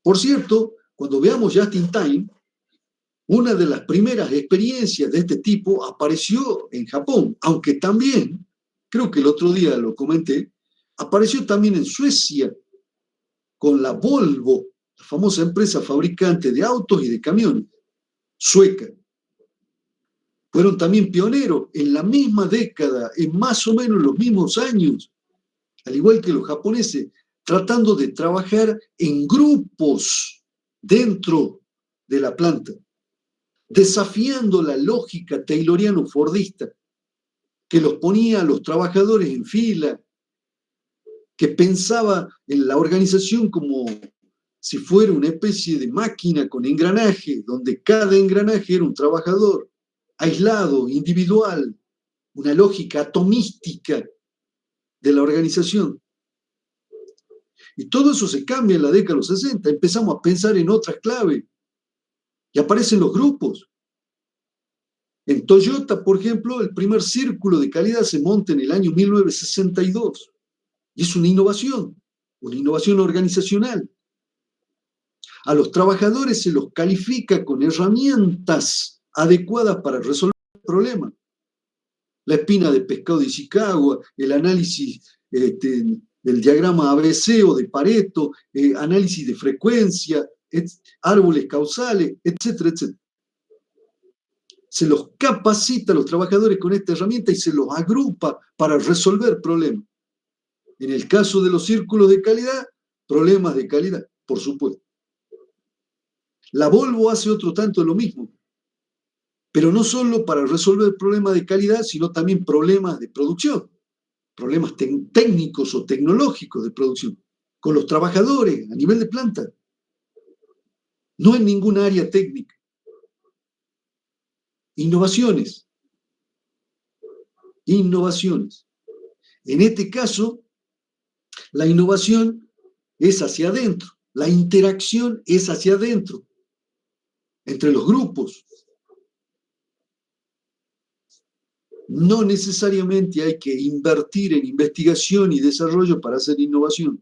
Por cierto, cuando veamos Just in Time, una de las primeras experiencias de este tipo apareció en Japón, aunque también, creo que el otro día lo comenté, apareció también en Suecia, con la Volvo, la famosa empresa fabricante de autos y de camiones, sueca. Fueron también pioneros en la misma década, en más o menos los mismos años, al igual que los japoneses, tratando de trabajar en grupos dentro de la planta, desafiando la lógica tayloriano-fordista, que los ponía a los trabajadores en fila, que pensaba en la organización como si fuera una especie de máquina con engranaje, donde cada engranaje era un trabajador, aislado, individual, una lógica atomística de la organización. Y todo eso se cambia en la década de los 60. Empezamos a pensar en otras claves. Y aparecen los grupos. En Toyota, por ejemplo, el primer círculo de calidad se monta en el año 1962. Y es una innovación organizacional. A los trabajadores se los califica con herramientas adecuadas para resolver el problema. La espina de pescado de Ishikawa, el análisis del diagrama ABC o de Pareto, análisis de frecuencia, árboles causales, etcétera, etcétera. Se los capacita a los trabajadores con esta herramienta y se los agrupa para resolver problemas. En el caso de los círculos de calidad, problemas de calidad, por supuesto. La Volvo hace otro tanto lo mismo, pero no solo para resolver problemas de calidad, sino también problemas de producción, problemas técnicos o tecnológicos de producción, con los trabajadores a nivel de planta, no en ninguna área técnica. Innovaciones. En este caso, la innovación es hacia adentro, la interacción es hacia adentro, entre los grupos. No necesariamente hay que invertir en investigación y desarrollo para hacer innovación.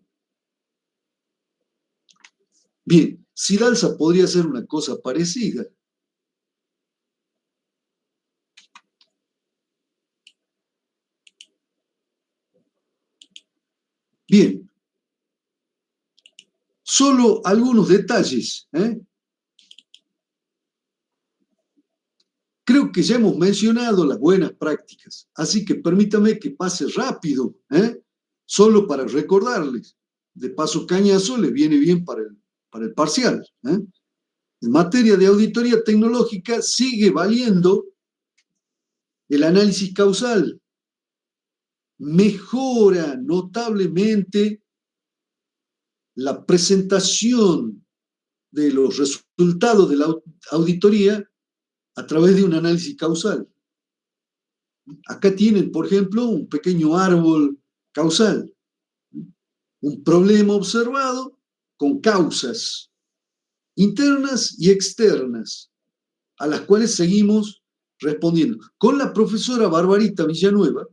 Bien, Sidalsa podría hacer una cosa parecida. Bien, solo algunos detalles. Creo que ya hemos mencionado las buenas prácticas, así que permítame que pase rápido, solo para recordarles. De paso cañazo les viene bien para el parcial. En materia de auditoría tecnológica sigue valiendo el análisis causal. Mejora notablemente la presentación de los resultados de la auditoría a través de un análisis causal. Acá tienen, por ejemplo, un pequeño árbol causal, un problema observado con causas internas y externas, a las cuales seguimos respondiendo. Con la profesora Barbarita Villanueva,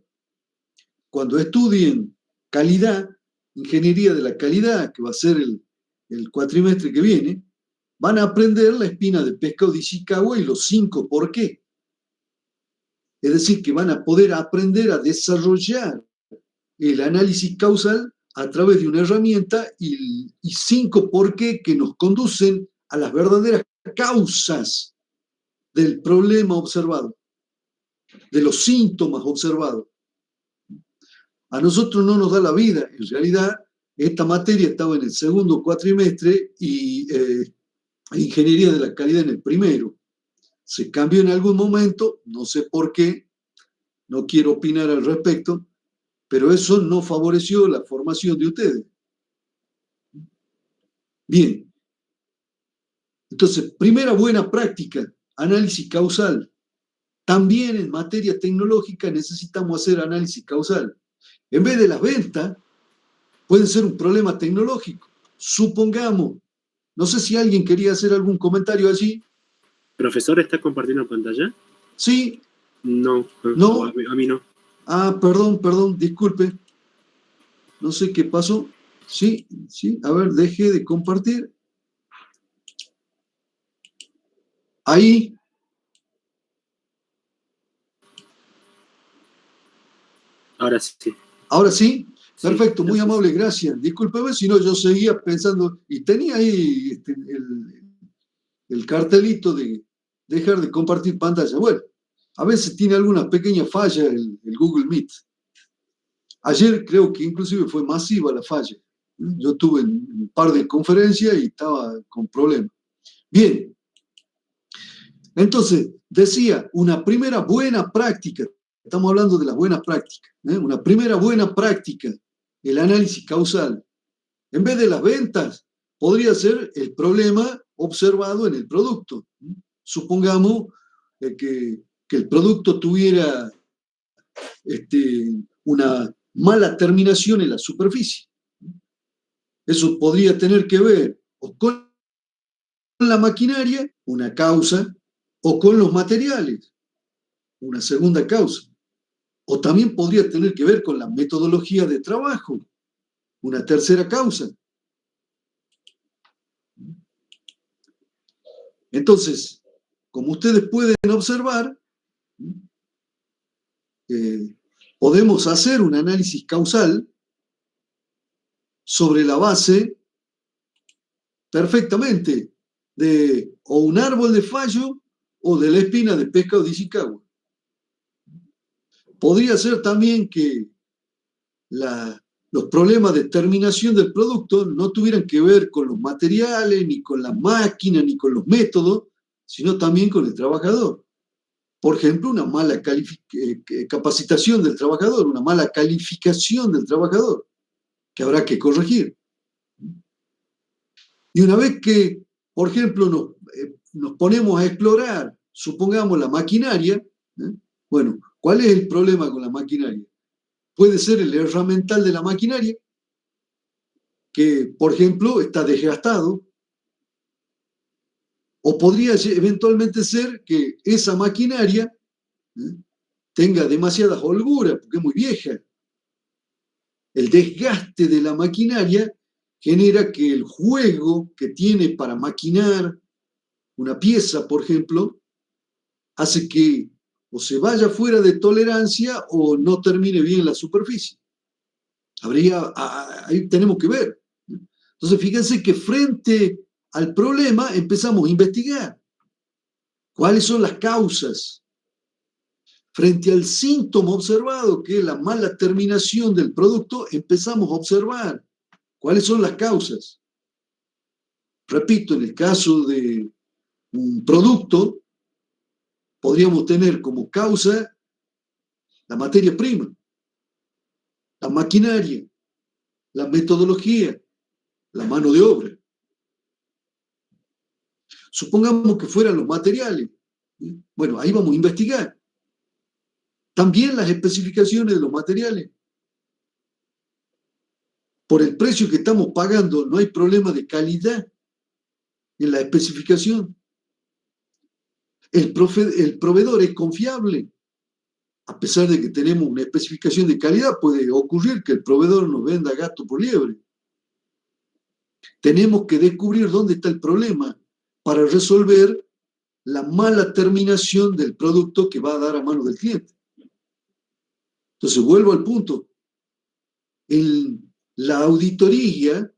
cuando estudien calidad, ingeniería de la calidad, que va a ser el cuatrimestre que viene, van a aprender la espina de pescado de Ishikawa y los 5 por qué. Es decir, que van a poder aprender a desarrollar el análisis causal a través de una herramienta y 5 por qué que nos conducen a las verdaderas causas del problema observado, de los síntomas observados. A nosotros no nos da la vida. En realidad, esta materia estaba en el segundo cuatrimestre y ingeniería de la calidad en el primero. Se cambió en algún momento, no sé por qué, no quiero opinar al respecto, pero eso no favoreció la formación de ustedes. Bien. Entonces, primera buena práctica, análisis causal. También en materia tecnológica necesitamos hacer análisis causal. En vez de las ventas, puede ser un problema tecnológico. Supongamos, no sé si alguien quería hacer algún comentario allí. ¿Profesor está compartiendo pantalla? Sí. No, ¿No? A mí no. Ah, perdón, disculpe. No sé qué pasó. Sí, a ver, deje de compartir. Ahí. Ahora sí. ¿Ahora sí? Perfecto, sí, muy amable, gracias. Discúlpeme si no, yo seguía pensando, y tenía ahí el cartelito de dejar de compartir pantalla. Bueno, a veces tiene alguna pequeña falla el Google Meet. Ayer creo que inclusive fue masiva la falla. Yo tuve un par de conferencias y estaba con problemas. Bien, entonces decía, una primera buena práctica, estamos hablando de las buenas prácticas, una primera buena práctica, el análisis causal. En vez de las ventas, podría ser el problema observado en el producto. Supongamos que el producto tuviera una mala terminación en la superficie. Eso podría tener que ver o con la maquinaria, una causa, o con los materiales, una segunda causa. O también podría tener que ver con la metodología de trabajo, una tercera causa. Entonces, como ustedes pueden observar, podemos hacer un análisis causal sobre la base perfectamente de o un árbol de fallo o de la espina de pescado de Ishikawa. Podría ser también que los problemas de terminación del producto no tuvieran que ver con los materiales, ni con la máquina, ni con los métodos, sino también con el trabajador. Por ejemplo, una mala capacitación del trabajador, una mala calificación del trabajador, que habrá que corregir. Y una vez que, por ejemplo, nos ponemos a explorar, supongamos la maquinaria, bueno, ¿cuál es el problema con la maquinaria? Puede ser el herramental de la maquinaria, que, por ejemplo, está desgastado, o podría eventualmente ser que esa maquinaria tenga demasiadas holguras, porque es muy vieja. El desgaste de la maquinaria genera que el juego que tiene para maquinar una pieza, por ejemplo, hace que o se vaya fuera de tolerancia o no termine bien la superficie. Ahí tenemos que ver. Entonces, fíjense que frente al problema empezamos a investigar cuáles son las causas. Frente al síntoma observado, que es la mala terminación del producto, empezamos a observar cuáles son las causas. Repito, en el caso de un producto, podríamos tener como causa la materia prima, la maquinaria, la metodología, la mano de obra. Supongamos que fueran los materiales. Bueno, ahí vamos a investigar. También las especificaciones de los materiales. Por el precio que estamos pagando, no hay problema de calidad en la especificación. El proveedor es confiable. A pesar de que tenemos una especificación de calidad, puede ocurrir que el proveedor nos venda gato por liebre. Tenemos que descubrir dónde está el problema para resolver la mala terminación del producto que va a dar a manos del cliente. Entonces, vuelvo al punto. En la auditoría,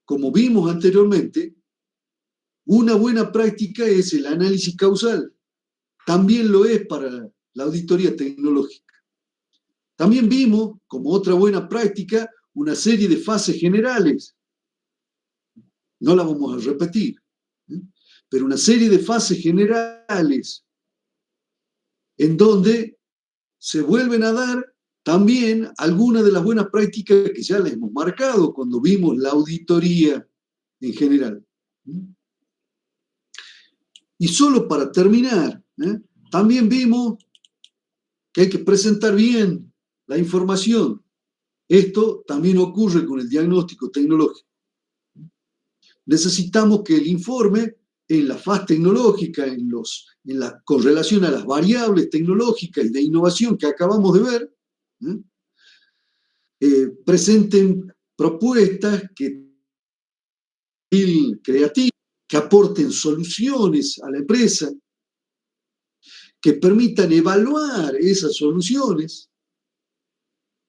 como vimos anteriormente, una buena práctica es el análisis causal. También lo es para la auditoría tecnológica. También vimos, como otra buena práctica, una serie de fases generales. No la vamos a repetir, pero una serie de fases generales en donde se vuelven a dar también algunas de las buenas prácticas que ya les hemos marcado cuando vimos la auditoría en general. Y solo para terminar, también vimos que hay que presentar bien la información. Esto también ocurre con el diagnóstico tecnológico. Necesitamos que el informe, en la fase tecnológica, con relación a las variables tecnológicas y de innovación que acabamos de ver, presenten propuestas creativas, que aporten soluciones a la empresa, que permitan evaluar esas soluciones,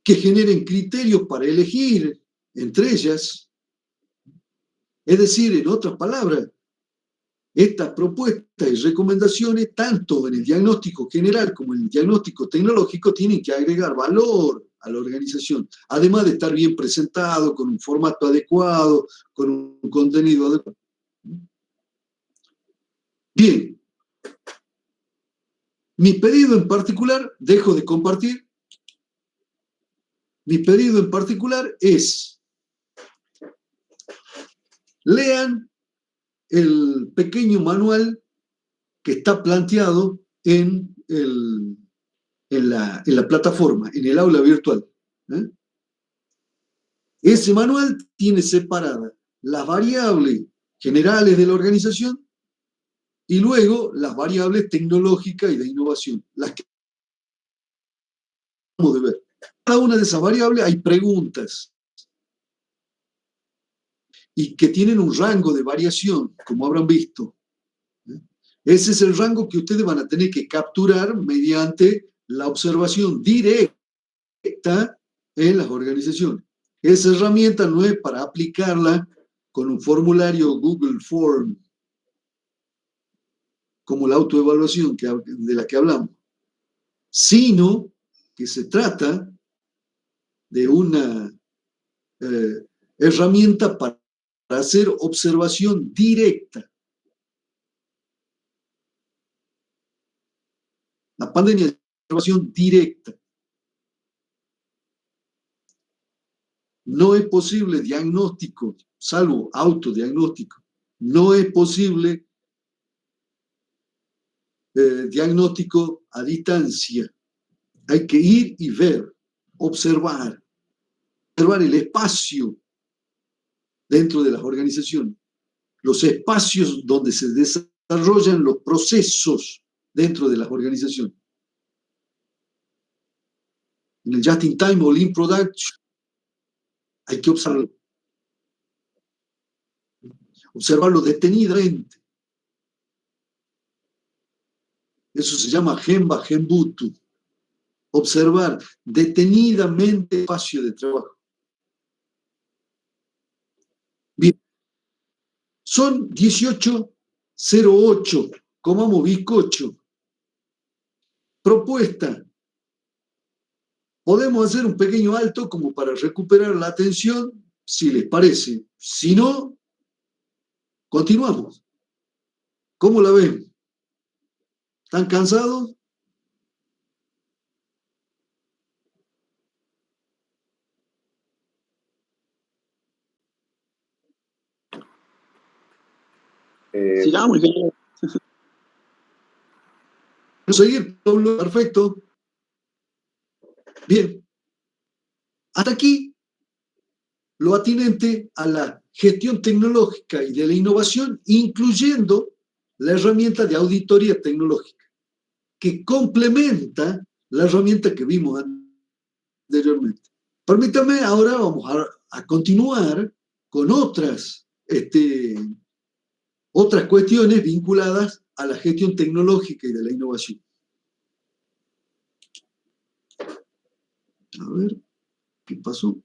que generen criterios para elegir entre ellas. Es decir, en otras palabras, estas propuestas y recomendaciones, tanto en el diagnóstico general como en el diagnóstico tecnológico, tienen que agregar valor a la organización, además de estar bien presentado, con un formato adecuado, con un contenido adecuado. Bien. Mi pedido en particular, dejo de compartir, mi pedido en particular es: lean el pequeño manual que está planteado en la plataforma, en el aula virtual. Ese manual tiene separadas las variables generales de la organización y luego las variables tecnológicas y de innovación, las que acabamos de ver. Cada una de esas variables hay preguntas y que tienen un rango de variación, como habrán visto. Ese es el rango que ustedes van a tener que capturar mediante la observación directa en las organizaciones. Esa herramienta no es para aplicarla con un formulario Google Form, como la autoevaluación de la que hablamos, sino que se trata de una herramienta para hacer observación directa. La pandemia es observación directa. No es posible diagnóstico, salvo autodiagnóstico. No es posible diagnóstico a distancia. Hay que ir y ver, observar el espacio dentro de las organizaciones, los espacios donde se desarrollan los procesos dentro de las organizaciones. En el Just in Time o Lean Production hay que observarlo detenidamente. Eso se llama Gemba Gembutu. Observar detenidamente el espacio de trabajo. Bien, son 18:08, comamos bizcocho. Propuesta. Podemos hacer un pequeño alto como para recuperar la atención, si les parece. Si no, continuamos. ¿Cómo la ven? ¿Están cansados? Sigamos, ingeniero. seguir, Pablo? Perfecto. Bien. Hasta aquí lo atinente a la gestión tecnológica y de la innovación, incluyendo la herramienta de auditoría tecnológica, que complementa la herramienta que vimos anteriormente. Permítame, ahora vamos a continuar con otras cuestiones vinculadas a la gestión tecnológica y de la innovación. A ver, ¿qué pasó?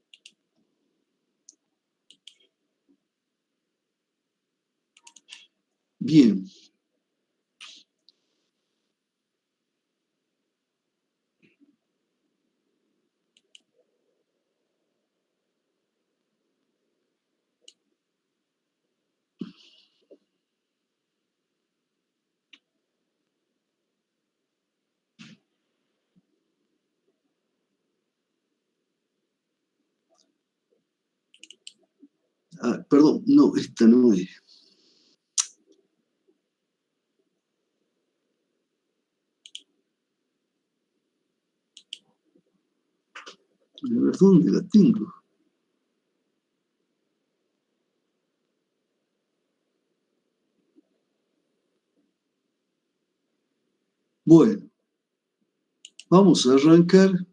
Bien. Ah, perdón, no, esta no es. A ver, ¿dónde la tengo? Bueno, vamos a arrancar.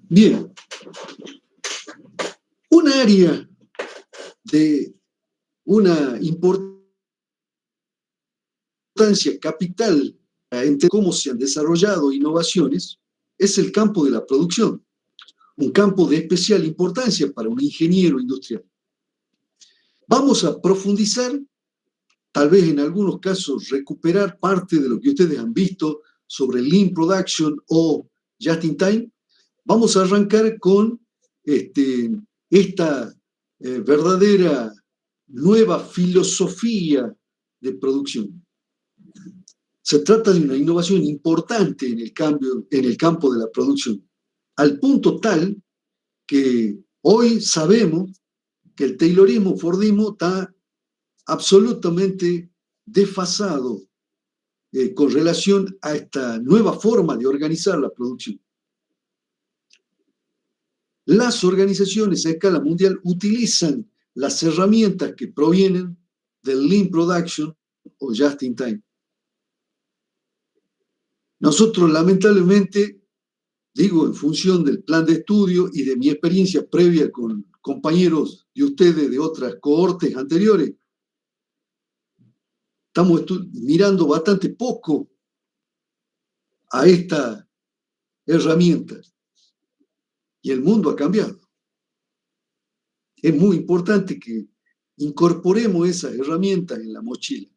Bien, un área de una importancia capital entre cómo se han desarrollado innovaciones es el campo de la producción, un campo de especial importancia para un ingeniero industrial. Vamos a profundizar, tal vez en algunos casos recuperar parte de lo que ustedes han visto sobre Lean Production o Just in Time. Vamos a arrancar con esta verdadera nueva filosofía de producción. Se trata de una innovación importante en el campo de la producción, al punto tal que hoy sabemos que el taylorismo, fordismo está absolutamente desfasado con relación a esta nueva forma de organizar la producción. Las organizaciones a escala mundial utilizan las herramientas que provienen del Lean Production o Just in Time. Nosotros, lamentablemente, digo, en función del plan de estudio y de mi experiencia previa con compañeros de ustedes de otras cohortes anteriores, estamos mirando bastante poco a esta herramienta. Y el mundo ha cambiado. Es muy importante que incorporemos esas herramientas en la mochila,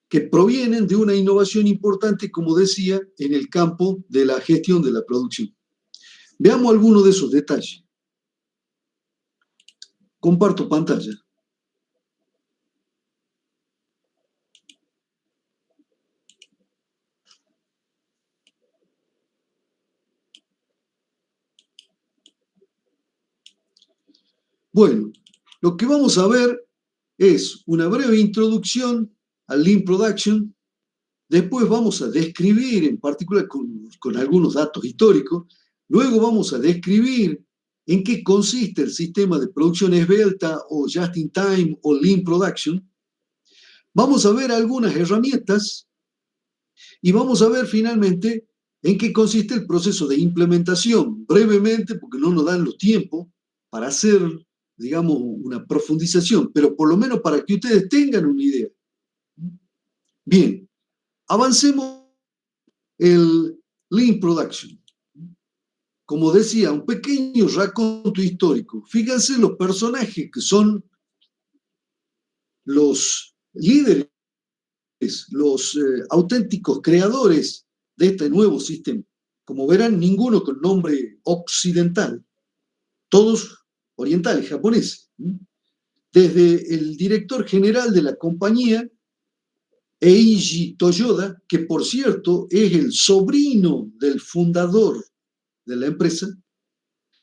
que provienen de una innovación importante, como decía, en el campo de la gestión de la producción. Veamos algunos de esos detalles. Comparto pantalla. Bueno, lo que vamos a ver es una breve introducción al Lean Production. Después vamos a describir, en particular con algunos datos históricos. Luego vamos a describir en qué consiste el sistema de producción esbelta o Just in Time o Lean Production. Vamos a ver algunas herramientas y vamos a ver finalmente en qué consiste el proceso de implementación, brevemente, porque no nos dan los tiempos para hacer, digamos, una profundización, pero por lo menos para que ustedes tengan una idea. Bien, avancemos el Lean Production. Como decía, un pequeño raconto histórico. Fíjense los personajes que son los líderes, los auténticos creadores de este nuevo sistema. Como verán, ninguno con nombre occidental, todos orientales, japoneses. Desde el director general de la compañía, Eiji Toyoda, que por cierto es el sobrino del fundador de la empresa.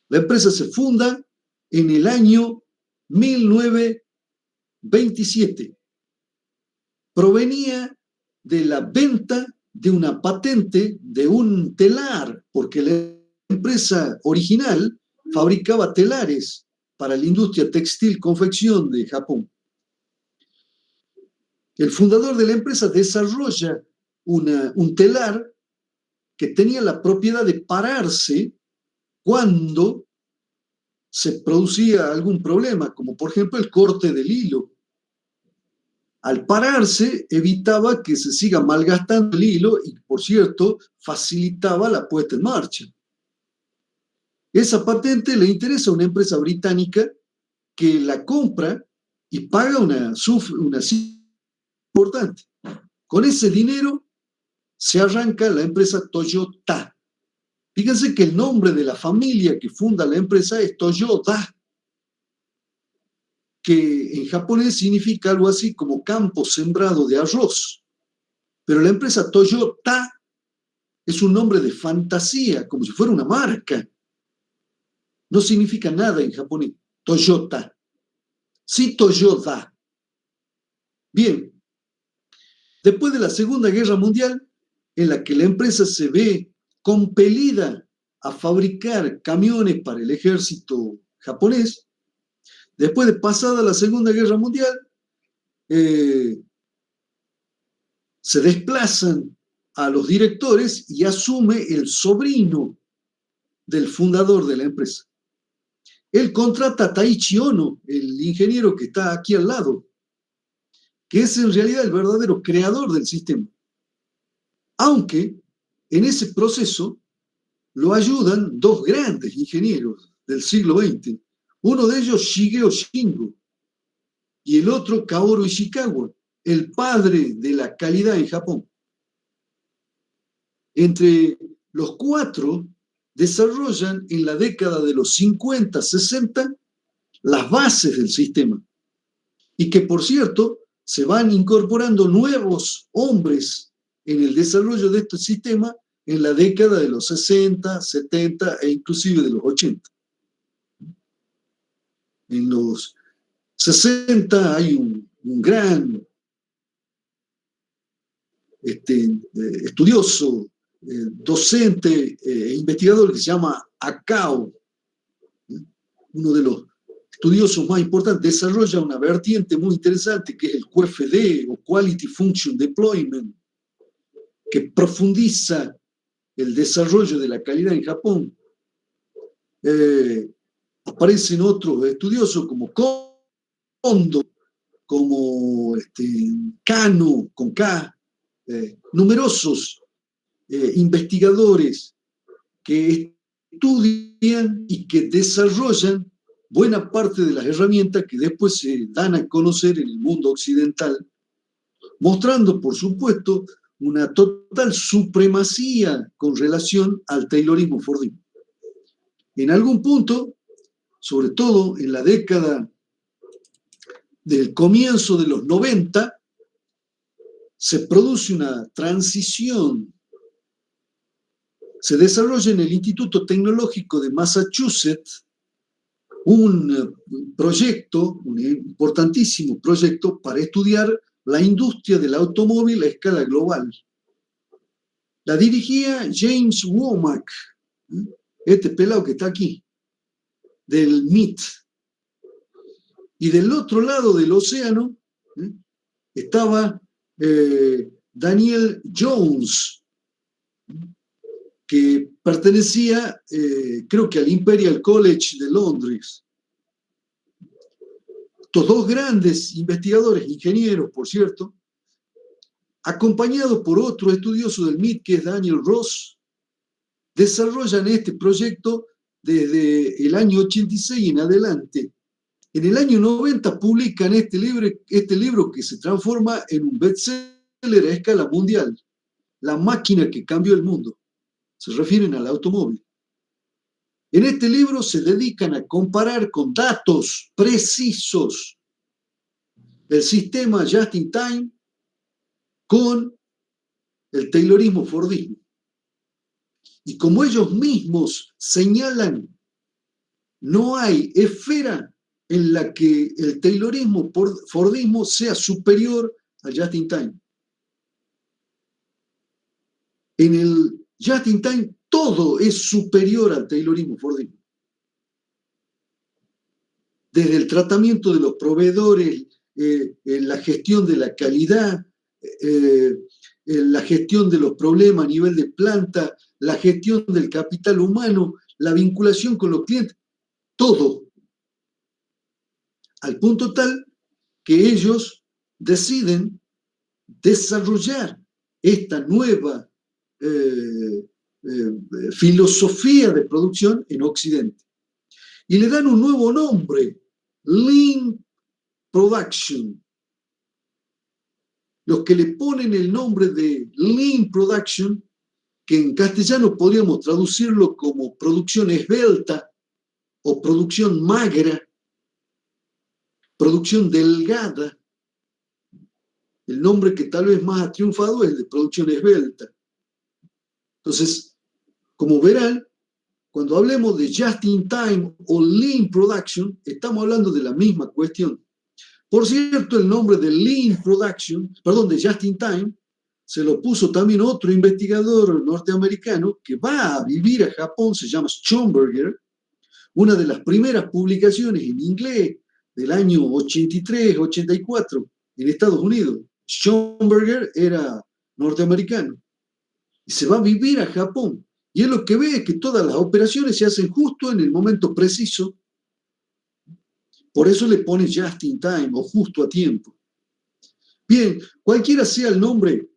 La empresa se funda en el año 1927. Provenía de la venta de una patente de un telar, porque la empresa original fabricaba telares para la industria textil confección de Japón. El fundador de la empresa desarrolla un telar que tenía la propiedad de pararse cuando se producía algún problema, como por ejemplo el corte del hilo. Al pararse, evitaba que se siga malgastando el hilo y, por cierto, facilitaba la puesta en marcha. Esa patente le interesa a una empresa británica que la compra y paga una cifra importante. Con ese dinero se arranca la empresa Toyota. Fíjense que el nombre de la familia que funda la empresa es Toyoda, que en japonés significa algo así como campo sembrado de arroz. Pero la empresa Toyota es un nombre de fantasía, como si fuera una marca. No significa nada en japonés. Toyota. Sí, Toyota. Bien. Después de la Segunda Guerra Mundial, en la que la empresa se ve compelida a fabricar camiones para el ejército japonés, después de pasada la Segunda Guerra Mundial, se desplazan a los directores y asume el sobrino del fundador de la empresa. Él contrata a Taichi Ono, el ingeniero que está aquí al lado, que es en realidad el verdadero creador del sistema. Aunque en ese proceso lo ayudan dos grandes ingenieros del siglo XX. Uno de ellos, Shigeo Shingo, y el otro, Kaoru Ishikawa, el padre de la calidad en Japón. Entre los cuatro desarrollan en la década de los 50, 60 las bases del sistema. Y que, por cierto, se van incorporando nuevos hombres en el desarrollo de este sistema en la década de los 60, 70 e inclusive de los 80. En los 60 hay un gran estudioso, docente e investigador que se llama Akao, uno de los estudiosos más importantes, desarrolla una vertiente muy interesante que es el QFD o Quality Function Deployment, que profundiza el desarrollo de la calidad en Japón. Aparecen otros estudiosos como Kondo, como Kano, con K, numerosos investigadores que estudian y que desarrollan buena parte de las herramientas que después se dan a conocer en el mundo occidental, mostrando, por supuesto, una total supremacía con relación al taylorismo fordismo. En algún punto, sobre todo en la década del comienzo de los 90, se produce una transición. Se desarrolla en el Instituto Tecnológico de Massachusetts un proyecto, un importantísimo proyecto para estudiar la industria del automóvil a escala global. La dirigía James Womack, este pelado que está aquí, del MIT. Y del otro lado del océano estaba Daniel Jones, que pertenecía, creo que al Imperial College de Londres. Estos dos grandes investigadores, ingenieros, por cierto, acompañados por otro estudioso del MIT, que es Daniel Ross, desarrollan este proyecto desde el año 86 en adelante. En el año 90 publican este libro que se transforma en un bestseller a escala mundial, La máquina que cambió el mundo. Se refieren al automóvil. En este libro se dedican a comparar con datos precisos el sistema just in time con el taylorismo-fordismo. Y como ellos mismos señalan, no hay esfera en la que el taylorismo-fordismo sea superior al just-in-time. En el just-in-time todo es superior al taylorismo-fordismo. Desde el tratamiento de los proveedores, la gestión de la calidad, la gestión de los problemas a nivel de planta, la gestión del capital humano, la vinculación con los clientes, todo. Al punto tal que ellos deciden desarrollar esta nueva filosofía de producción en Occidente. Y le dan un nuevo nombre, Lean Production. Los que le ponen el nombre de Lean Production, que en castellano podríamos traducirlo como producción esbelta o producción magra, producción delgada. El nombre que tal vez más ha triunfado es el de producción esbelta. Entonces, como verán, cuando hablemos de just-in-time o lean production, estamos hablando de la misma cuestión. Por cierto, el nombre de lean production, de just-in-time, se lo puso también otro investigador norteamericano que va a vivir a Japón, se llama Schomburger, una de las primeras publicaciones en inglés del año 83-84 en Estados Unidos. Schomburger era norteamericano y se va a vivir a Japón. Y él lo que ve es que todas las operaciones se hacen justo en el momento preciso. Por eso le pone just in time o justo a tiempo. Bien, cualquiera sea el nombre,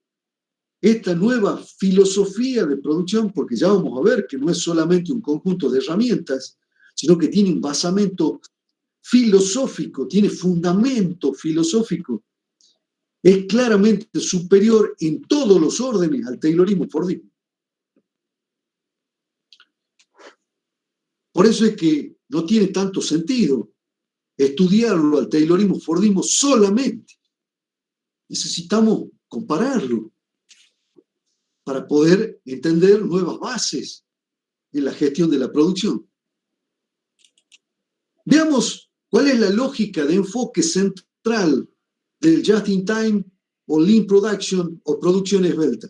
esta nueva filosofía de producción, porque ya vamos a ver que no es solamente un conjunto de herramientas, sino que tiene un basamento filosófico, tiene fundamento filosófico, es claramente superior en todos los órdenes al taylorismo-fordismo. Por eso es que no tiene tanto sentido estudiarlo al taylorismo-fordismo solamente. Necesitamos compararlo para poder entender nuevas bases en la gestión de la producción. Veamos cuál es la lógica de enfoque central del just-in-time o lean production o producción esbelta.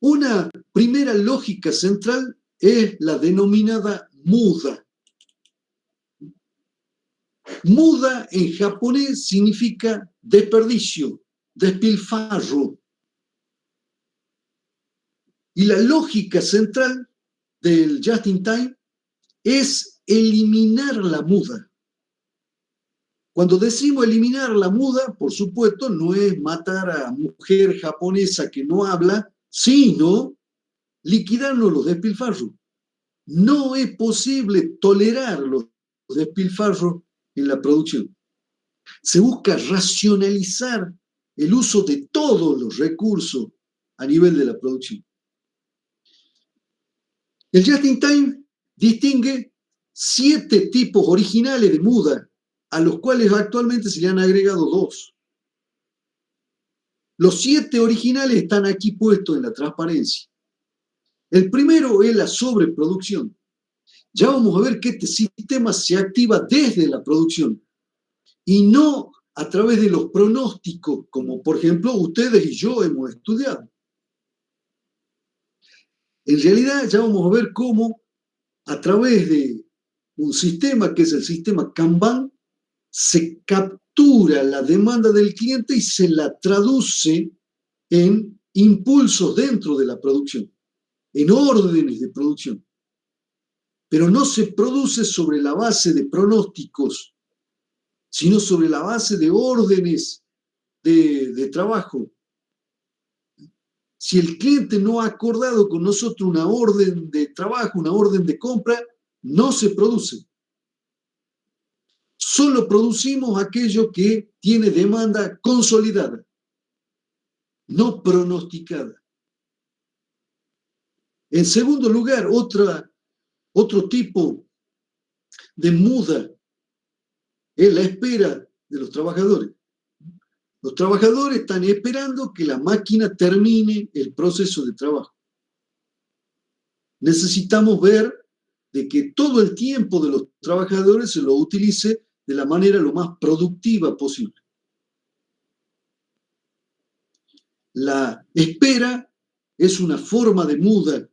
Una primera lógica central es la denominada muda. Muda en japonés significa desperdicio, despilfarro. Y la lógica central del just-in-time es eliminar la muda. Cuando decimos eliminar la muda, por supuesto, no es matar a mujer japonesa que no habla, sino liquidarnos los despilfarros. No es posible tolerar los despilfarros en la producción. Se busca racionalizar el uso de todos los recursos a nivel de la producción. El just-in-time distingue 7 tipos originales de muda, a los cuales actualmente se le han agregado 2. Los 7 originales están aquí puestos en la transparencia. El primero es la sobreproducción. Ya vamos a ver que este sistema se activa desde la producción y no a través de los pronósticos, como por ejemplo ustedes y yo hemos estudiado. En realidad ya vamos a ver cómo a través de un sistema que es el sistema Kanban se captura la demanda del cliente y se la traduce en impulsos dentro de la producción, en órdenes de producción. Pero no se produce sobre la base de pronósticos, sino sobre la base de órdenes de trabajo. Si el cliente no ha acordado con nosotros una orden de trabajo, una orden de compra, no se produce. Solo producimos aquello que tiene demanda consolidada, no pronosticada. En segundo lugar, otro tipo de muda es la espera de los trabajadores. Los trabajadores están esperando que la máquina termine el proceso de trabajo. Necesitamos ver de que todo el tiempo de los trabajadores se lo utilice de la manera lo más productiva posible. La espera es una forma de muda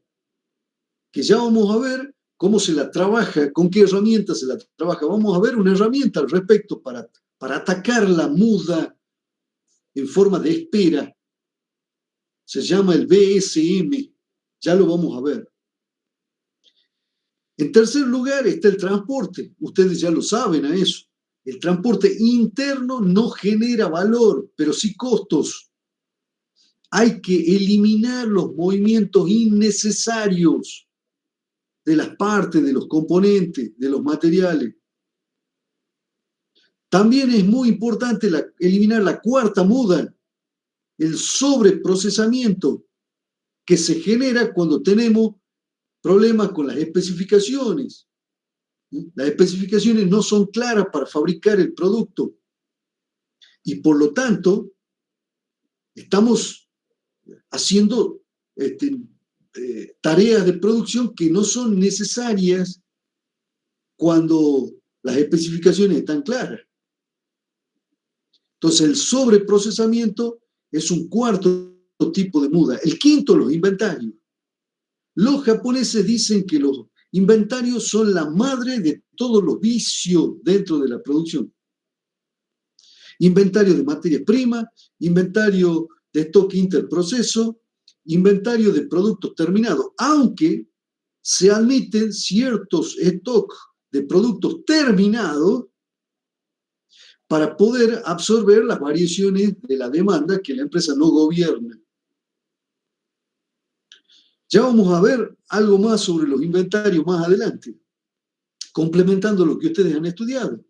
que ya vamos a ver cómo se la trabaja, con qué herramientas se la trabaja. Vamos a ver una herramienta al respecto para atacar la muda en forma de espera. Se llama el BSM. Ya lo vamos a ver. En tercer lugar está el transporte. Ustedes ya lo saben a eso. El transporte interno no genera valor, pero sí costos. Hay que eliminar los movimientos innecesarios de las partes, de los componentes, de los materiales. También es muy importante eliminar la cuarta muda, el sobreprocesamiento que se genera cuando tenemos problemas con las especificaciones. Las especificaciones no son claras para fabricar el producto y por lo tanto estamos haciendo tareas de producción que no son necesarias cuando las especificaciones están claras. Entonces el sobreprocesamiento es un cuarto tipo de muda. El quinto, los inventarios. Los japoneses dicen que los inventarios son la madre de todos los vicios dentro de la producción. Inventario de materia prima, inventario de stock interproceso, inventario de productos terminados, aunque se admiten ciertos stocks de productos terminados para poder absorber las variaciones de la demanda que la empresa no gobierna. Ya vamos a ver algo más sobre los inventarios más adelante, complementando lo que ustedes han estudiado.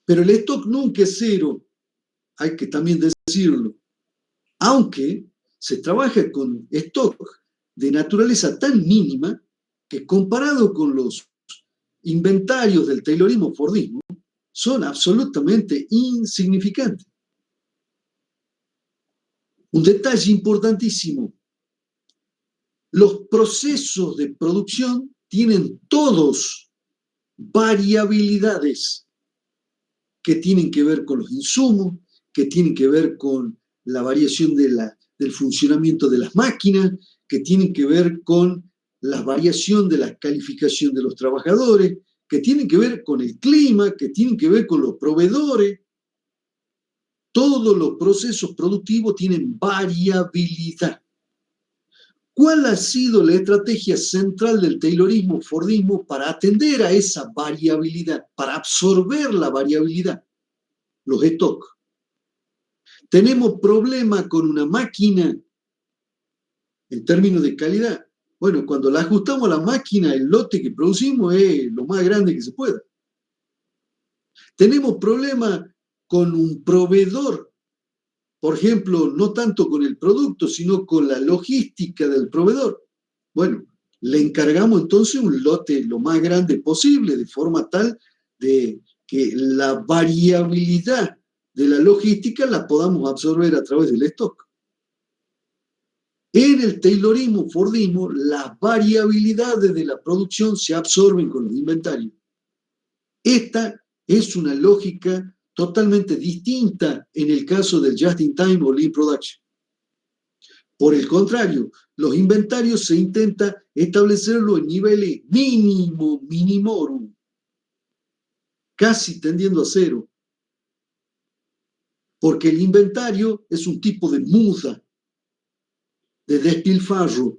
Pero el stock nunca es cero, hay que también decirlo. Aunque se trabaja con stock de naturaleza tan mínima que comparado con los inventarios del Taylorismo-Fordismo, son absolutamente insignificantes. Un detalle importantísimo. Los procesos de producción tienen todos variabilidades que tienen que ver con los insumos, que tienen que ver con la variación del funcionamiento de las máquinas, que tienen que ver con la variación de la calificación de los trabajadores, que tienen que ver con el clima, que tienen que ver con los proveedores. Todos los procesos productivos tienen variabilidad. ¿Cuál ha sido la estrategia central del Taylorismo-Fordismo para atender a esa variabilidad, para absorber la variabilidad? Los stocks. Tenemos problemas con una máquina en términos de calidad. Bueno, cuando la ajustamos a la máquina, el lote que producimos es lo más grande que se pueda. Tenemos problemas con un proveedor, por ejemplo, no tanto con el producto, sino con la logística del proveedor. Bueno, le encargamos entonces un lote lo más grande posible, de forma tal de que la variabilidad de la logística la podamos absorber a través del stock. En el Taylorismo-Fordismo, las variabilidades de la producción se absorben con los inventarios. Esta es una lógica totalmente distinta en el caso del just-in-time o lean production. Por el contrario, los inventarios se intenta establecerlo en niveles mínimo, minimorum, casi tendiendo a cero. Porque el inventario es un tipo de muda, de despilfarro.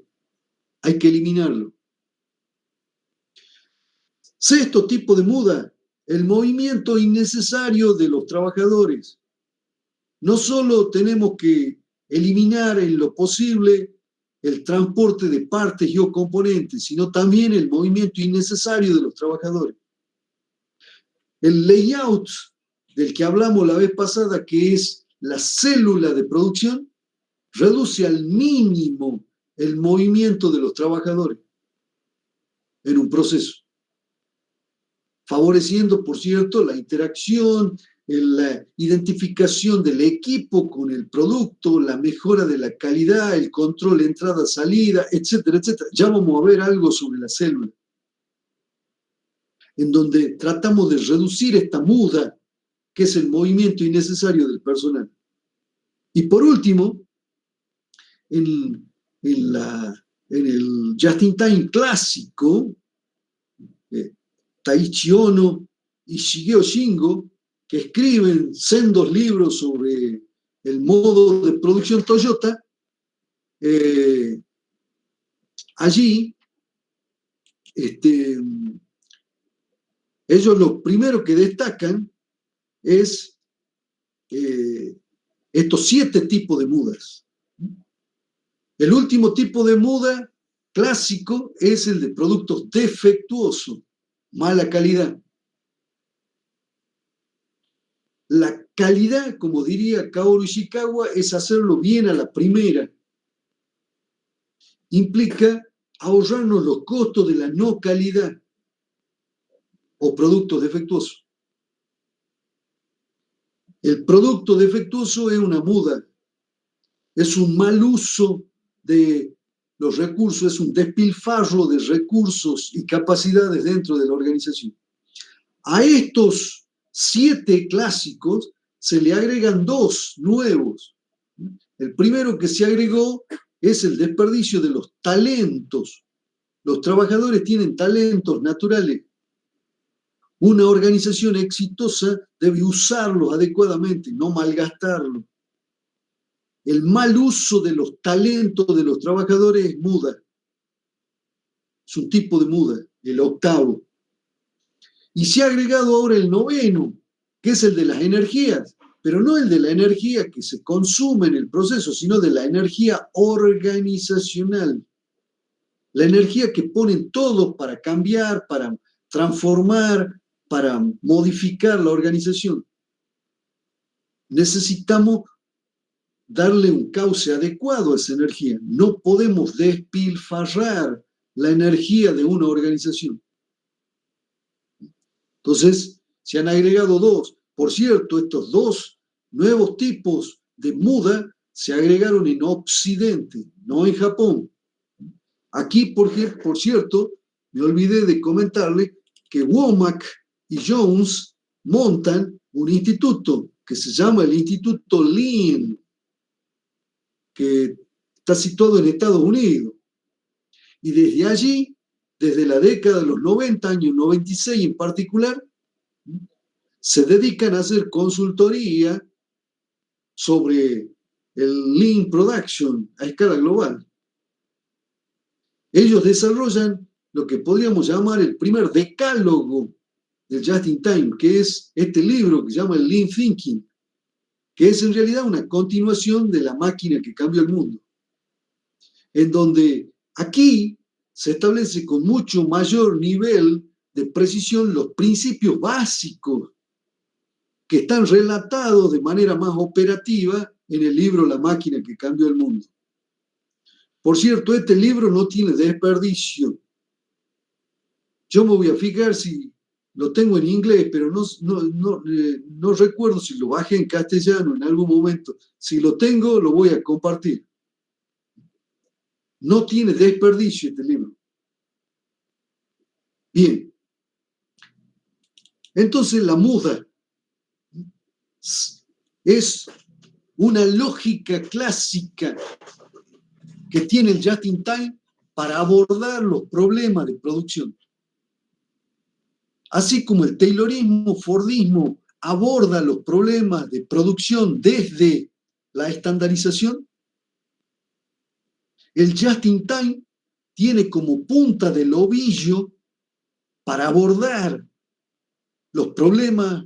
Hay que eliminarlo. Sexto tipo de muda, el movimiento innecesario de los trabajadores. No solo tenemos que eliminar en lo posible el transporte de partes y o componentes, sino también el movimiento innecesario de los trabajadores. El layout del que hablamos la vez pasada, que es la célula de producción, reduce al mínimo el movimiento de los trabajadores en un proceso, favoreciendo, por cierto, la interacción, la identificación del equipo con el producto, la mejora de la calidad, el control entrada-salida, etcétera, etcétera. Ya vamos a ver algo sobre la célula, en donde tratamos de reducir esta muda, que es el movimiento innecesario del personal. Y por último, en el Just-in-Time clásico, Taiichi Ohno y Shigeo Shingo, que escriben sendos libros sobre el modo de producción Toyota, allí ellos lo primero que destacan es estos 7 tipos de mudas. El último tipo de muda clásico es el de productos defectuosos, mala calidad. La calidad, como diría Kaoru Ishikawa, es hacerlo bien a la primera. Implica ahorrarnos los costos de la no calidad o productos defectuosos. El producto defectuoso es una muda, es un mal uso de los recursos, es un despilfarro de recursos y capacidades dentro de la organización. A estos 7 clásicos se le agregan 2 nuevos. El primero que se agregó es el desperdicio de los talentos. Los trabajadores tienen talentos naturales. Una organización exitosa debe usarlos adecuadamente, no malgastarlos. El mal uso de los talentos de los trabajadores es muda. Es un tipo de muda, el 8º. Y se ha agregado ahora el 9º, que es el de las energías, pero no el de la energía que se consume en el proceso, sino de la energía organizacional. La energía que ponen todos para cambiar, para transformar, para modificar la organización. Necesitamos darle un cauce adecuado a esa energía. No podemos despilfarrar la energía de una organización. Entonces, se han agregado 2. Por cierto, estos 2 nuevos tipos de muda se agregaron en Occidente, no en Japón. Aquí, por cierto, me olvidé de comentarle que Womack y Jones montan un instituto que se llama el Instituto Lean, que está situado en Estados Unidos. Y desde allí, desde la década de los 90, años 96 en particular, se dedican a hacer consultoría sobre el Lean Production a escala global. Ellos desarrollan lo que podríamos llamar el primer decálogo del Just-in-Time, que es este libro que se llama el Lean Thinking, que es en realidad una continuación de La máquina que cambió el mundo, en donde aquí se establece con mucho mayor nivel de precisión los principios básicos que están relatados de manera más operativa en el libro La máquina que cambió el mundo. Por cierto, este libro no tiene desperdicio. Yo me voy a fijar si lo tengo en inglés, pero no recuerdo si lo bajé en castellano en algún momento. Si lo tengo, lo voy a compartir. No tiene desperdicio este libro. Bien. Entonces la muda es una lógica clásica que tiene el Just-in-Time para abordar los problemas de producción. Así como el Taylorismo, Fordismo aborda los problemas de producción desde la estandarización, el Just-in-Time tiene como punta del ovillo para abordar los problemas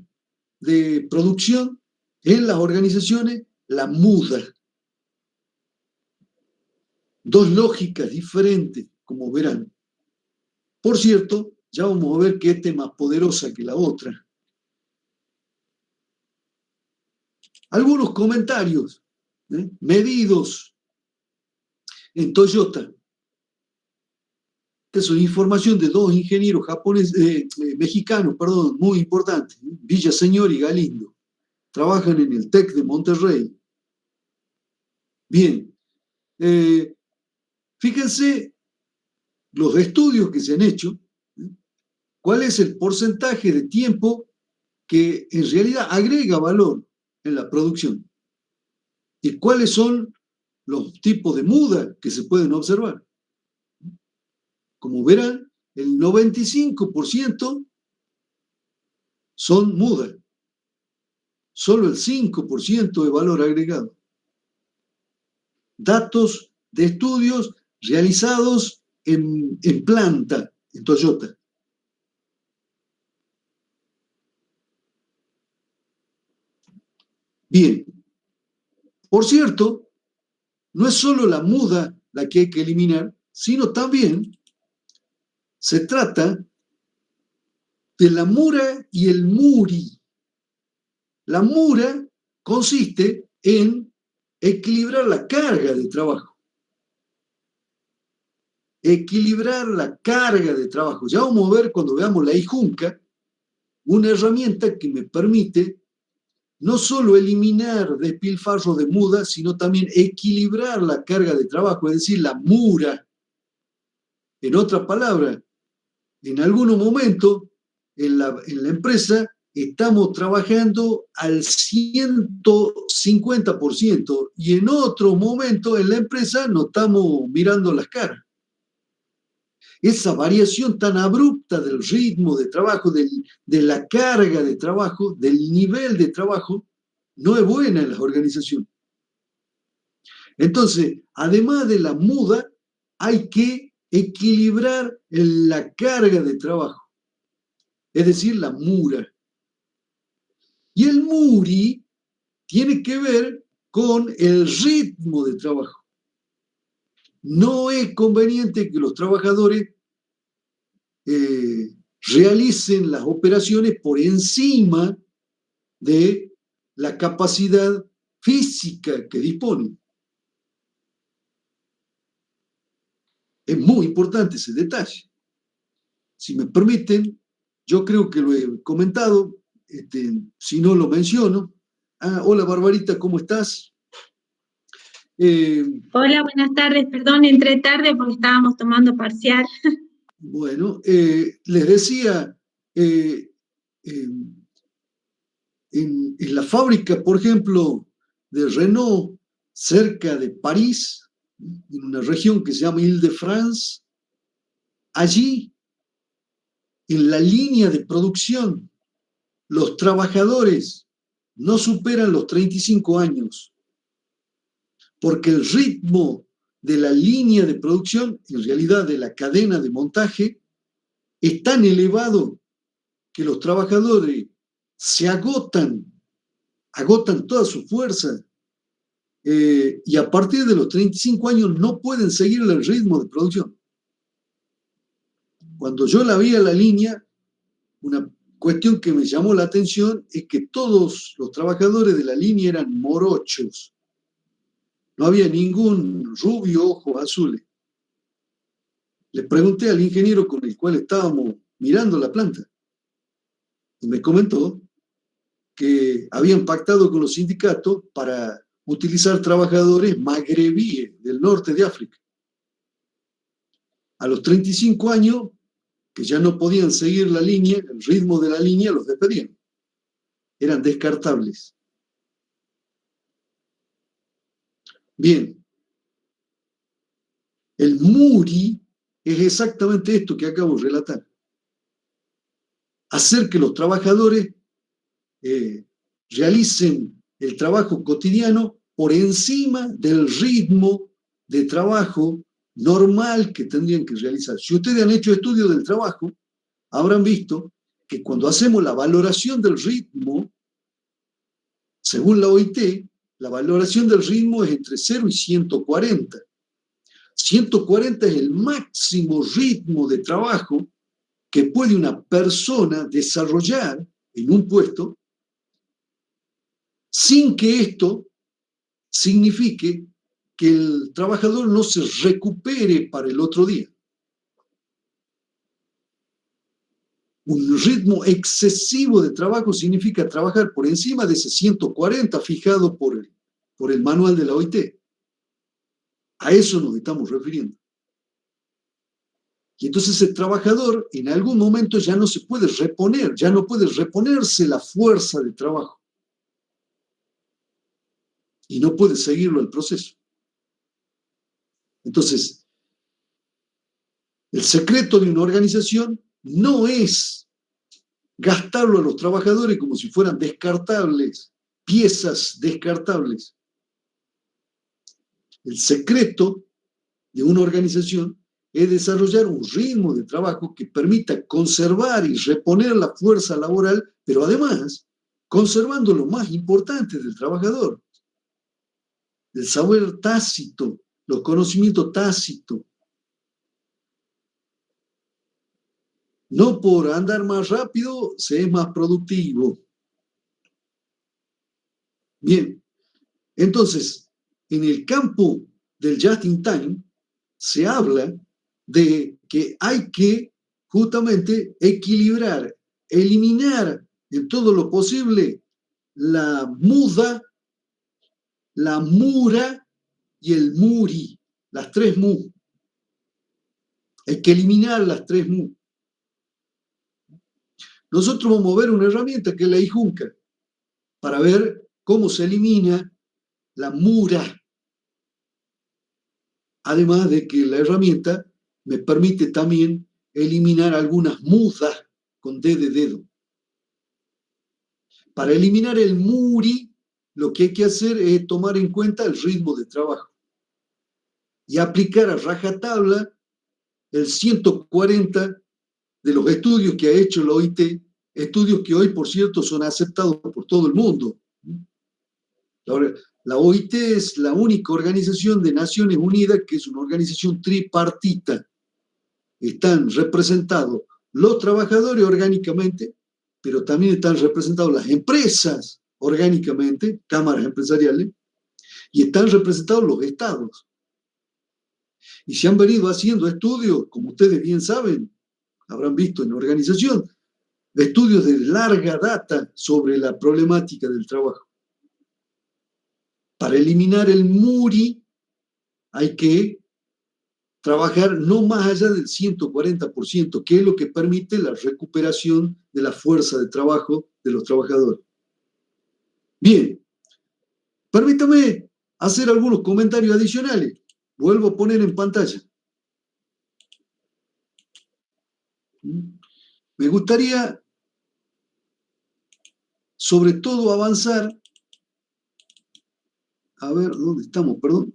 de producción en las organizaciones, la muda. 2 lógicas diferentes, como verán. Por cierto, ya vamos a ver que esta es más poderosa que la otra. Algunos comentarios medidos en Toyota. Esta es información de 2 ingenieros mexicanos, muy importantes, Villaseñor y Galindo. trabajan en el TEC de Monterrey. Bien, fíjense los estudios que se han hecho, cuál es el porcentaje de tiempo que en realidad agrega valor en la producción y cuáles son los tipos de muda que se pueden observar. Como verán, el 95% son muda, solo el 5% de valor agregado. Datos de estudios realizados en planta, en Toyota. Bien, por cierto, no es solo la muda la que hay que eliminar, sino también se trata de la mura y el muri. La mura consiste en equilibrar la carga de trabajo. Equilibrar la carga de trabajo. Ya vamos a ver cuando veamos la IJUNCA, una herramienta que me permite no solo eliminar despilfarros de muda, sino también equilibrar la carga de trabajo, es decir, la mura. En otras palabras, en algún momento en la empresa estamos trabajando al 150% y en otro momento en la empresa nos estamos mirando las caras. Esa variación tan abrupta del ritmo de trabajo, de la carga de trabajo, del nivel de trabajo, no es buena en las organizaciones. Entonces, además de la muda, hay que equilibrar la carga de trabajo, es decir, la mura. Y el muri tiene que ver con el ritmo de trabajo. No es conveniente que los trabajadores realicen las operaciones por encima de la capacidad física que disponen. Es muy importante ese detalle. Si me permiten, yo creo que lo he comentado, si no lo menciono. Hola Barbarita, ¿cómo estás? Hola, buenas tardes. Perdón, entré tarde porque estábamos tomando parcial. Bueno, les decía, en la fábrica, por ejemplo, de Renault, cerca de París, en una región que se llama Île-de-France, allí, en la línea de producción, los trabajadores no superan los 35 años, porque el ritmo de la línea de producción, en realidad de la cadena de montaje, es tan elevado que los trabajadores se agotan toda su fuerza, y a partir de los 35 años no pueden seguir el ritmo de producción. Cuando yo la vi a la línea, una cuestión que me llamó la atención es que todos los trabajadores de la línea eran morochos. No había ningún rubio, ojos azules. Le pregunté al ingeniero con el cual estábamos mirando la planta y me comentó que habían pactado con los sindicatos para utilizar trabajadores magrebíes del norte de África. A los 35 años, que ya no podían seguir la línea, el ritmo de la línea, los despedían. Eran descartables. Bien. El muri es exactamente esto que acabo de relatar. Hacer que los trabajadores realicen el trabajo cotidiano por encima del ritmo de trabajo normal que tendrían que realizar. Si ustedes han hecho estudios del trabajo, habrán visto que cuando hacemos la valoración del ritmo, según la OIT, la valoración del ritmo es entre 0 y 140. 140 es el máximo ritmo de trabajo que puede una persona desarrollar en un puesto sin que esto signifique que el trabajador no se recupere para el otro día. Un ritmo excesivo de trabajo significa trabajar por encima de ese 140 fijado por el manual de la OIT. A eso nos estamos refiriendo. Y entonces el trabajador en algún momento ya no se puede reponer, ya no puede reponerse la fuerza de trabajo. Y no puede seguirlo el proceso. Entonces, el secreto de una organización no es gastarlo a los trabajadores como si fueran descartables, piezas descartables. El secreto de una organización es desarrollar un ritmo de trabajo que permita conservar y reponer la fuerza laboral, pero además conservando lo más importante del trabajador, el saber tácito, los conocimientos tácitos. No por andar más rápido se es más productivo. Bien, entonces, en el campo del just in time se habla de que hay que justamente equilibrar, eliminar en todo lo posible la muda, la mura y el muri, las tres mu. Hay que eliminar las tres mu. Nosotros vamos a ver una herramienta que es la IJUNCA para ver cómo se elimina la mura. Además de que la herramienta me permite también eliminar algunas mudas con D de dedo. Para eliminar el muri, lo que hay que hacer es tomar en cuenta el ritmo de trabajo y aplicar a rajatabla el 140 de los estudios que ha hecho la OIT, estudios que hoy, por cierto, son aceptados por todo el mundo. Ahora, la OIT es la única organización de Naciones Unidas que es una organización tripartita. Están representados los trabajadores orgánicamente, pero también están representados las empresas orgánicamente, cámaras empresariales, y están representados los estados. Y se han venido haciendo estudios, como ustedes bien saben, habrán visto en la organización, estudios de larga data sobre la problemática del trabajo. Para eliminar el muri hay que trabajar no más allá del 140%, que es lo que permite la recuperación de la fuerza de trabajo de los trabajadores. Bien, permítame hacer algunos comentarios adicionales. Vuelvo a poner en pantalla. Me gustaría, sobre todo, avanzar. A ver, ¿dónde estamos? Perdón.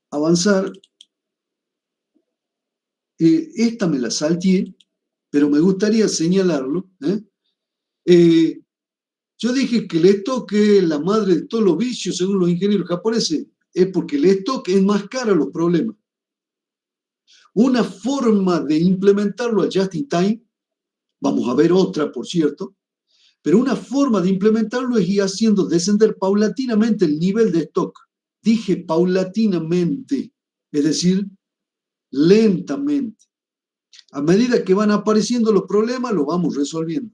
Avanzar. Esta me la salteé, pero me gustaría señalarlo. Yo dije que el stock es la madre de todos los vicios, según los ingenieros japoneses. Es porque el stock enmascara los problemas. Una forma de implementarlo al just in time, vamos a ver otra, por cierto, pero una forma de implementarlo es ir haciendo descender paulatinamente el nivel de stock. Dije paulatinamente, es decir, lentamente. A medida que van apareciendo los problemas, los vamos resolviendo.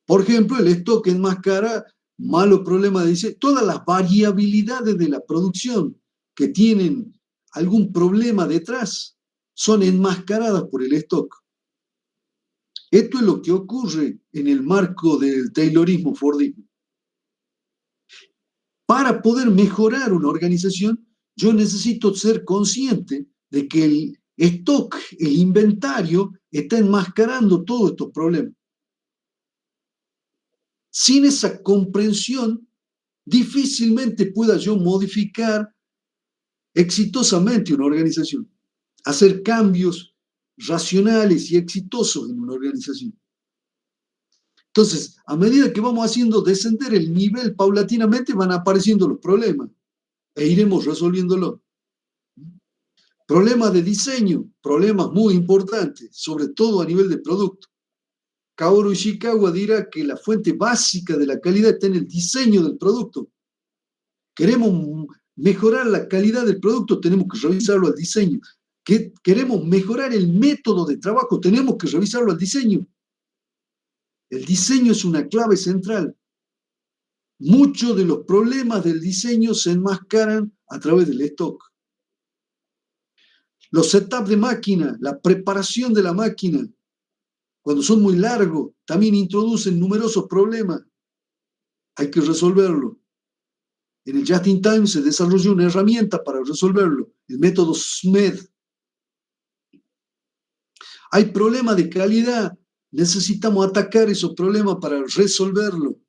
Por ejemplo, el stock enmascara malos problemas, dice, todas las variabilidades de la producción que tienen algún problema detrás son enmascaradas por el stock. Esto es lo que ocurre en el marco del Taylorismo Fordismo. Para poder mejorar una organización, yo necesito ser consciente de que el stock, el inventario, está enmascarando todos estos problemas. Sin esa comprensión, difícilmente pueda yo modificar exitosamente una organización, hacer cambios racionales y exitosos en una organización. Entonces, a medida que vamos haciendo descender el nivel paulatinamente, van apareciendo los problemas e iremos resolviéndolos. Problemas de diseño, problemas muy importantes, sobre todo a nivel de producto. Kaoru Ishikawa dirá que la fuente básica de la calidad está en el diseño del producto. Queremos mejorar la calidad del producto, tenemos que revisarlo al diseño. que queremos mejorar el método de trabajo, tenemos que revisarlo al diseño. El diseño es una clave central. Muchos de los problemas del diseño se enmascaran a través del stock. Los setups de máquina, la preparación de la máquina, cuando son muy largos, también introducen numerosos problemas. Hay que resolverlo. En el Just in Time se desarrolló una herramienta para resolverlo, el método SMED. Hay problemas de calidad, necesitamos atacar esos problemas para resolverlo.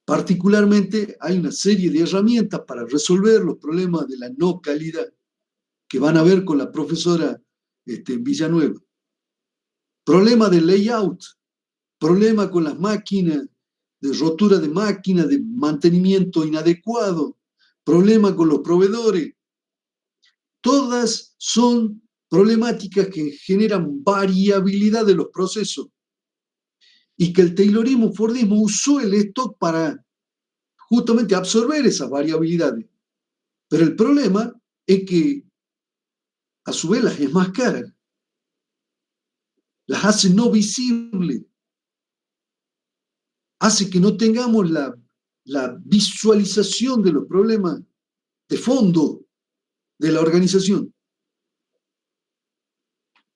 Particularmente hay una serie de herramientas para resolver los problemas de la no calidad que van a ver con la profesora Villanueva. Problema de layout, problema con las máquinas, de rotura de máquinas, de mantenimiento inadecuado, problema con los proveedores. Todas son problemáticas que generan variabilidad de los procesos y que el Taylorismo Fordismo usó el stock para justamente absorber esas variabilidades. Pero el problema es que a su vez las enmascara, las hace no visibles, hace que no tengamos la visualización de los problemas de fondo de la organización.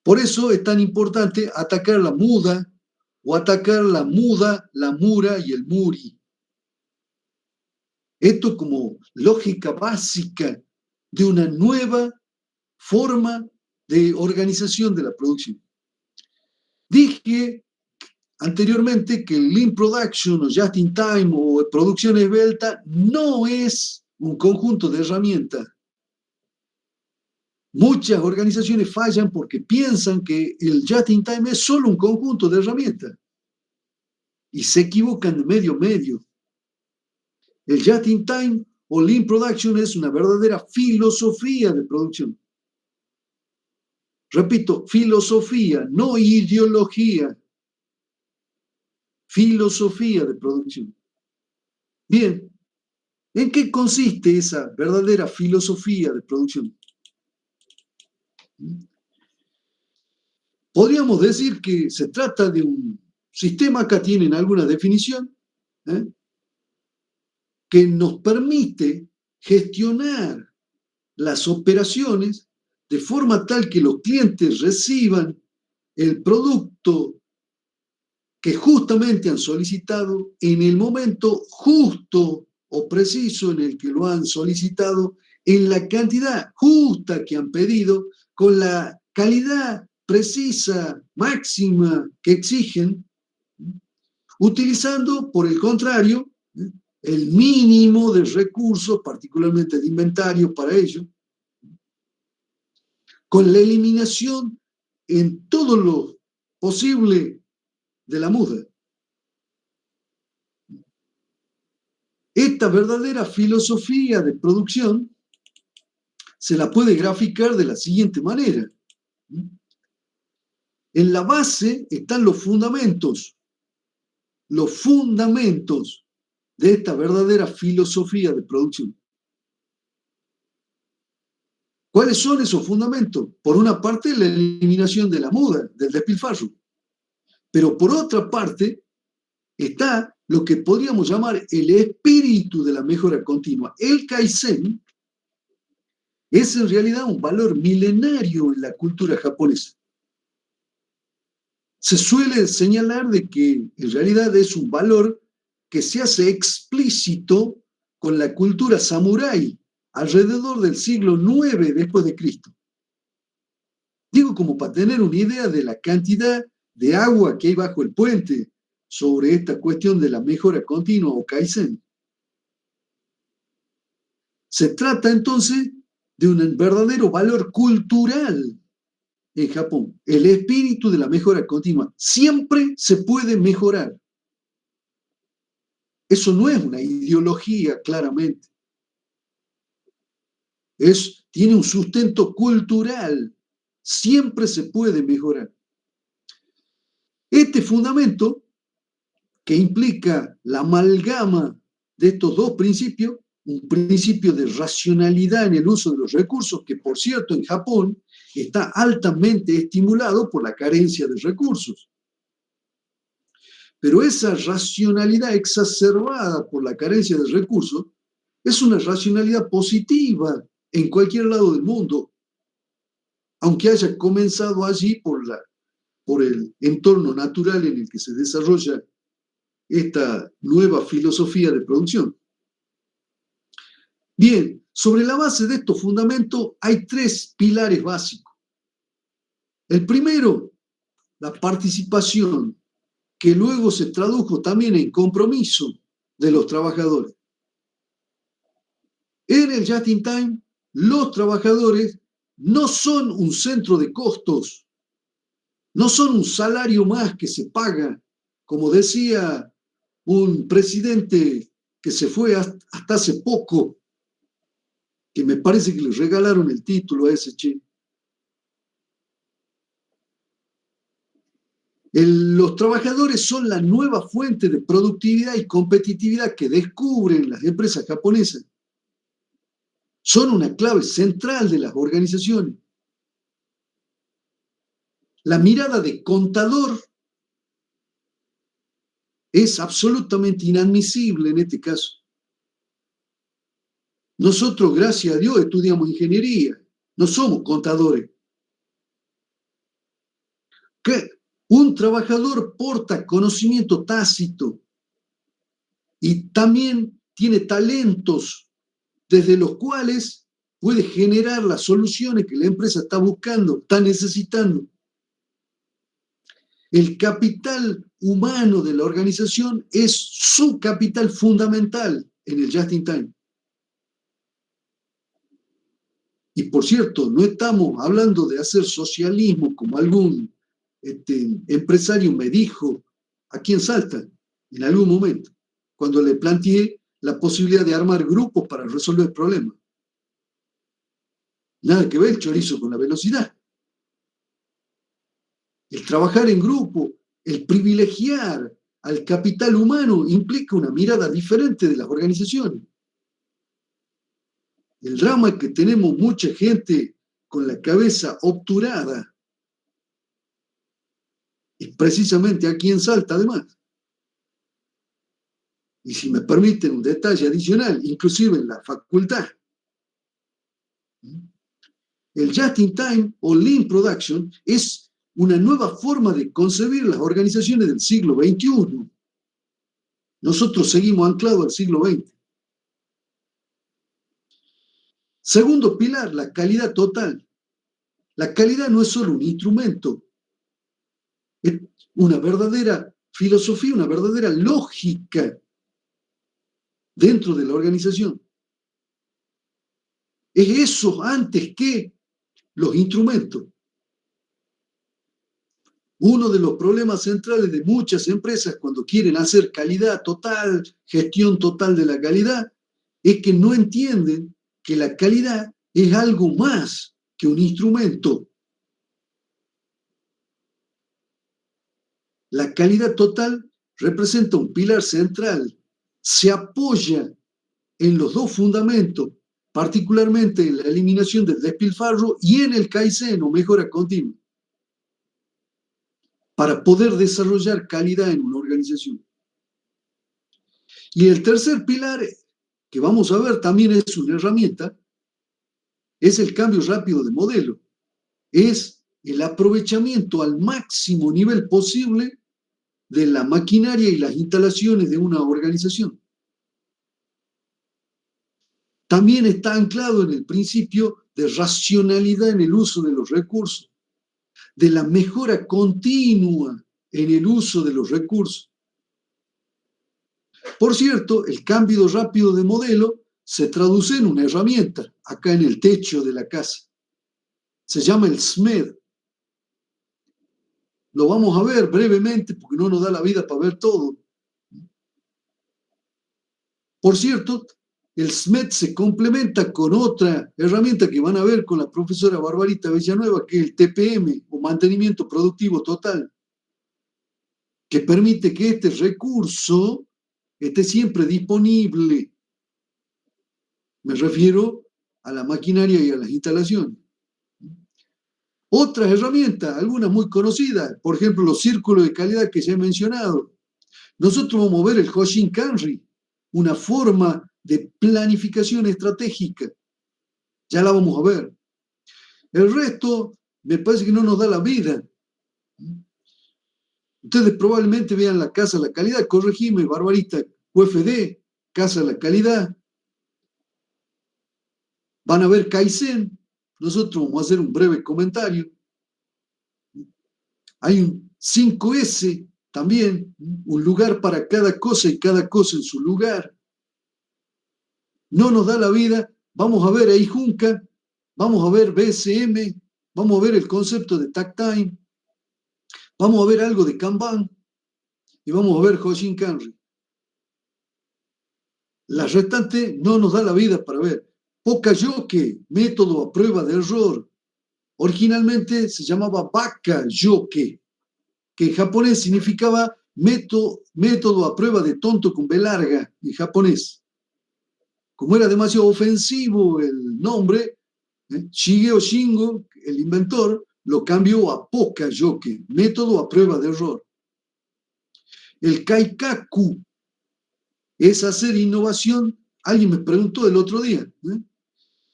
Por eso es tan importante atacar la muda o atacar la muda, la mura y el muri. Esto como lógica básica de una nueva forma de organización de la producción. Dije anteriormente que el Lean Production o Just in Time o producción esbelta no es un conjunto de herramientas. Muchas organizaciones fallan porque piensan que el Just in Time es solo un conjunto de herramientas y se equivocan de medio a medio. El Just in Time o Lean Production es una verdadera filosofía de producción. Repito, filosofía, no ideología. Filosofía de producción. Bien, ¿en qué consiste esa verdadera filosofía de producción? Podríamos decir que se trata de un sistema, acá tienen alguna definición, que nos permite gestionar las operaciones de forma tal que los clientes reciban el producto que justamente han solicitado en el momento justo o preciso en el que lo han solicitado, en la cantidad justa que han pedido, con la calidad precisa, máxima que exigen, utilizando, por el contrario, el mínimo de recursos, particularmente de inventario para ello, con la eliminación en todo lo posible de la muda. Esta verdadera filosofía de producción se la puede graficar de la siguiente manera. En la base están los fundamentos de esta verdadera filosofía de producción. ¿Cuáles son esos fundamentos? Por una parte, la eliminación de la muda, del despilfarro. Pero por otra parte, está lo que podríamos llamar el espíritu de la mejora continua. El Kaizen es en realidad un valor milenario en la cultura japonesa. Se suele señalar de que en realidad es un valor que se hace explícito con la cultura samurái alrededor del siglo IX después de Cristo. Digo como para tener una idea de la cantidad de agua que hay bajo el puente sobre esta cuestión de la mejora continua o Kaizen. Se trata entonces de un verdadero valor cultural en Japón, el espíritu de la mejora continua. Siempre se puede mejorar. Eso no es una ideología, claramente. Tiene un sustento cultural. Siempre se puede mejorar. Este fundamento, que implica la amalgama de estos dos principios, un principio de racionalidad en el uso de los recursos, que por cierto en Japón está altamente estimulado por la carencia de recursos. Pero esa racionalidad exacerbada por la carencia de recursos es una racionalidad positiva en cualquier lado del mundo, aunque haya comenzado allí por el entorno natural en el que se desarrolla esta nueva filosofía de producción. Bien, sobre la base de estos fundamentos hay 3 pilares básicos. El primero, la participación, que luego se tradujo también en compromiso de los trabajadores. En el Just in Time, los trabajadores no son un centro de costos, no son un salario más que se paga, como decía un presidente que se fue hasta hace poco, que me parece que le regalaron el título a ese che. Los trabajadores son la nueva fuente de productividad y competitividad que descubren las empresas japonesas. Son una clave central de las organizaciones. La mirada de contador es absolutamente inadmisible en este caso. Nosotros, gracias a Dios, estudiamos ingeniería, no somos contadores. Que un trabajador porta conocimiento tácito y también tiene talentos desde los cuales puede generar las soluciones que la empresa está buscando, está necesitando. El capital humano de la organización es su capital fundamental en el Just in Time. Y por cierto, no estamos hablando de hacer socialismo como algún empresario me dijo aquí en Salta, en algún momento, cuando le planteé la posibilidad de armar grupos para resolver problemas. Nada que ver el chorizo con la velocidad. El trabajar en grupo, el privilegiar al capital humano implica una mirada diferente de las organizaciones. El drama es que tenemos mucha gente con la cabeza obturada, y precisamente aquí en Salta además. Y si me permiten un detalle adicional, inclusive en la facultad, el Just in Time o Lean Production es una nueva forma de concebir las organizaciones del siglo XXI. Nosotros seguimos anclados al siglo XX. Segundo pilar, la calidad total. La calidad no es solo un instrumento, es una verdadera filosofía, una verdadera lógica dentro de la organización. Es eso antes que los instrumentos. Uno de los problemas centrales de muchas empresas cuando quieren hacer calidad total, gestión total de la calidad, es que no entienden que la calidad es algo más que un instrumento. La calidad total representa un pilar central. Se apoya en los 2 fundamentos, particularmente en la eliminación del despilfarro y en el Kaizen o mejora continua, para poder desarrollar calidad en una organización. Y el tercer pilar, que vamos a ver también es una herramienta, es el cambio rápido de modelo. Es el aprovechamiento al máximo nivel posible de la maquinaria y las instalaciones de una organización. También está anclado en el principio de racionalidad en el uso de los recursos, de la mejora continua en el uso de los recursos. Por cierto, el cambio rápido de modelo se traduce en una herramienta, acá en el techo de la casa. Se llama el SMED. Lo vamos a ver brevemente porque no nos da la vida para ver todo. Por cierto, el SMED se complementa con otra herramienta que van a ver con la profesora Barbarita Villanueva, que es el TPM, o Mantenimiento Productivo Total, que permite que este recurso esté siempre disponible. Me refiero a la maquinaria y a las instalaciones. Otras herramientas, algunas muy conocidas, por ejemplo, los círculos de calidad que ya he mencionado. Nosotros vamos a ver el Hoshin-Kanri, una forma de planificación estratégica. Ya la vamos a ver. El resto me parece que no nos da la vida. Ustedes probablemente vean la Casa de la Calidad, corregime, Barbarita, UFD, Casa de la Calidad. Van a ver Kaizen. Nosotros vamos a hacer un breve comentario. Hay un 5S también, un lugar para cada cosa y cada cosa en su lugar. No nos da la vida. Vamos a ver Eijunka, vamos a ver BSM, vamos a ver el concepto de Tag Time, vamos a ver algo de Kanban y vamos a ver Hoshin-Kanri. La restante no nos da la vida para ver. Poka-yoke, método a prueba de error. Originalmente se llamaba Baka-yoke, que en japonés significaba método a prueba de tonto con B larga en japonés. Como era demasiado ofensivo el nombre, Shigeo Shingo, el inventor, lo cambió a Poka-yoke, método a prueba de error. El Kaikaku es hacer innovación. Alguien me preguntó el otro día,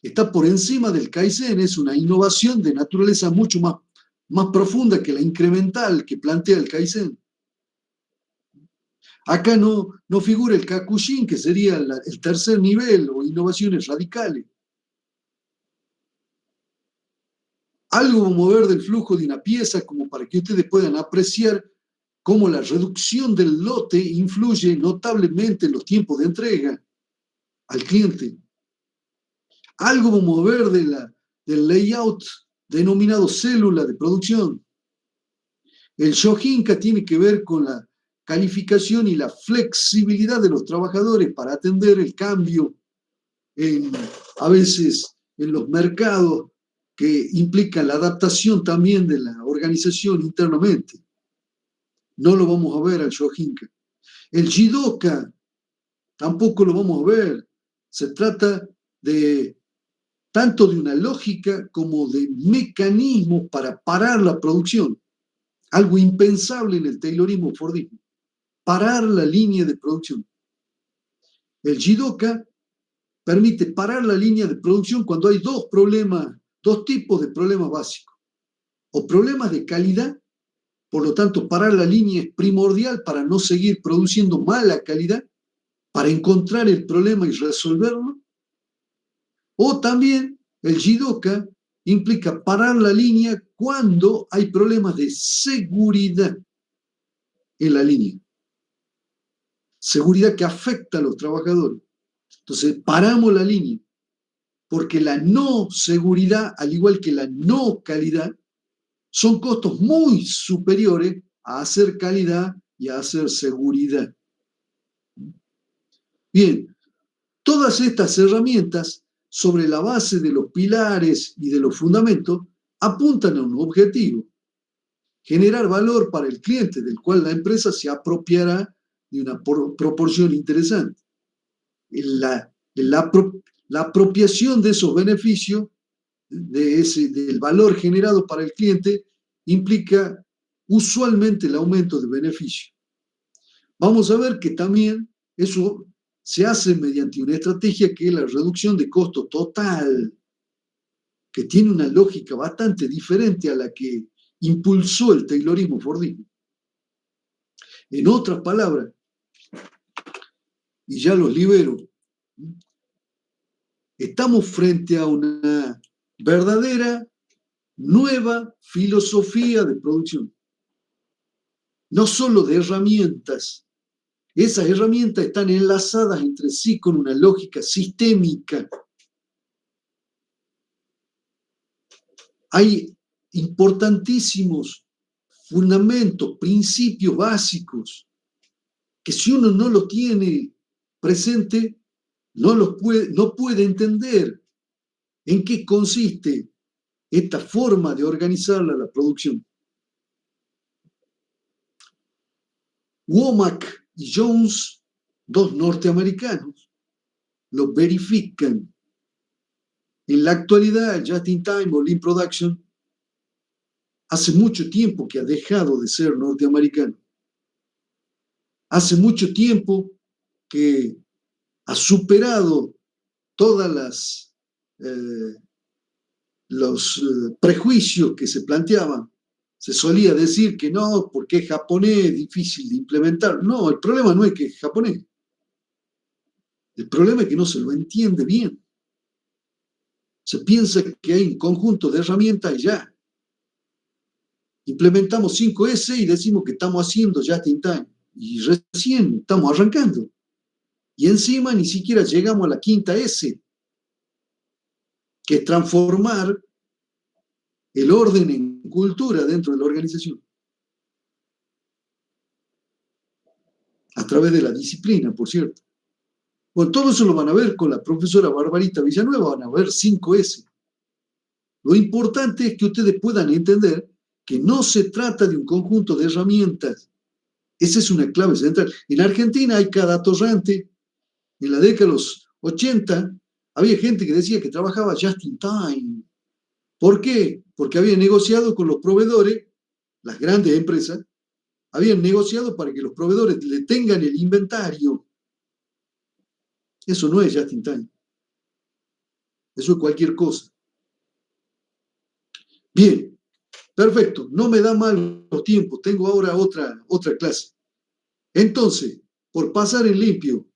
está por encima del Kaizen, es una innovación de naturaleza mucho más profunda que la incremental que plantea el Kaizen. Acá no figura el Kakushin, que sería el tercer nivel o innovaciones radicales. Algo vamos a ver del flujo de una pieza como para que ustedes puedan apreciar cómo la reducción del lote influye notablemente en los tiempos de entrega al cliente. Algo vamos a ver del layout denominado célula de producción. El Shohinka tiene que ver con la calificación y la flexibilidad de los trabajadores para atender el cambio a veces en los mercados que implican la adaptación también de la organización internamente. No lo vamos a ver al Shohinka. El Jidoka tampoco lo vamos a ver. Se trata tanto de una lógica como de mecanismos para parar la producción. Algo impensable en el Taylorismo Fordismo. Parar la línea de producción. El Jidoka permite parar la línea de producción cuando hay dos tipos de problemas básicos. O problemas de calidad, por lo tanto, parar la línea es primordial para no seguir produciendo mala calidad, para encontrar el problema y resolverlo. O también el Jidoka implica parar la línea cuando hay problemas de seguridad en la línea. Seguridad que afecta a los trabajadores. Entonces, paramos la línea, porque la no seguridad, al igual que la no calidad, son costos muy superiores a hacer calidad y a hacer seguridad. Bien, todas estas herramientas, sobre la base de los pilares y de los fundamentos, apuntan a un objetivo: generar valor para el cliente, del cual la empresa se apropiará de una proporción interesante. La apropiación de esos beneficios, del valor generado para el cliente, implica usualmente el aumento de beneficio. Vamos a ver que también eso se hace mediante una estrategia que es la reducción de costo total, que tiene una lógica bastante diferente a la que impulsó el Taylorismo Fordismo. En otras palabras, y ya los libero, estamos frente a una verdadera nueva filosofía de producción. No solo de herramientas. Esas herramientas están enlazadas entre sí con una lógica sistémica. Hay importantísimos fundamentos, principios básicos, que si uno no los tiene presente, no puede entender en qué consiste esta forma de organizar la producción. Womack y Jones, dos norteamericanos, lo verifican En la actualidad, el Just-in-Time o Lean Production hace mucho tiempo que ha dejado de ser norteamericano. Hace mucho tiempo que ha superado todas los prejuicios que se planteaban. Se solía decir que no, porque es japonés, difícil de implementar. No, el problema no es que es japonés. El problema es que no se lo entiende bien. Se piensa que hay un conjunto de herramientas y ya. Implementamos 5S y decimos que estamos haciendo Just-in-Time. Y recién estamos arrancando. Y encima ni siquiera llegamos a la quinta S, que es transformar el orden en cultura dentro de la organización. A través de la disciplina, por cierto. Bueno, todo eso lo van a ver con la profesora Barbarita Villanueva, van a ver 5S. Lo importante es que ustedes puedan entender que no se trata de un conjunto de herramientas. Esa es una clave central. En Argentina hay cada torrente. En la década de los 80 había gente que decía que trabajaba just in time. ¿Por qué? Porque habían negociado con los proveedores, las grandes empresas, habían negociado para que los proveedores le tengan el inventario. Eso no es just in time. Eso es cualquier cosa. Bien, perfecto. No me da mal los tiempos. Tengo ahora otra clase. Entonces, por pasar en limpio,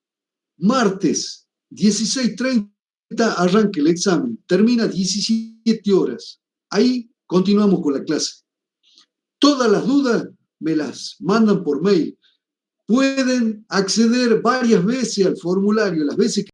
martes, 16:30, arranca el examen. Termina 17 horas. Ahí continuamos con la clase. Todas las dudas me las mandan por mail. Pueden acceder varias veces al formulario, las veces que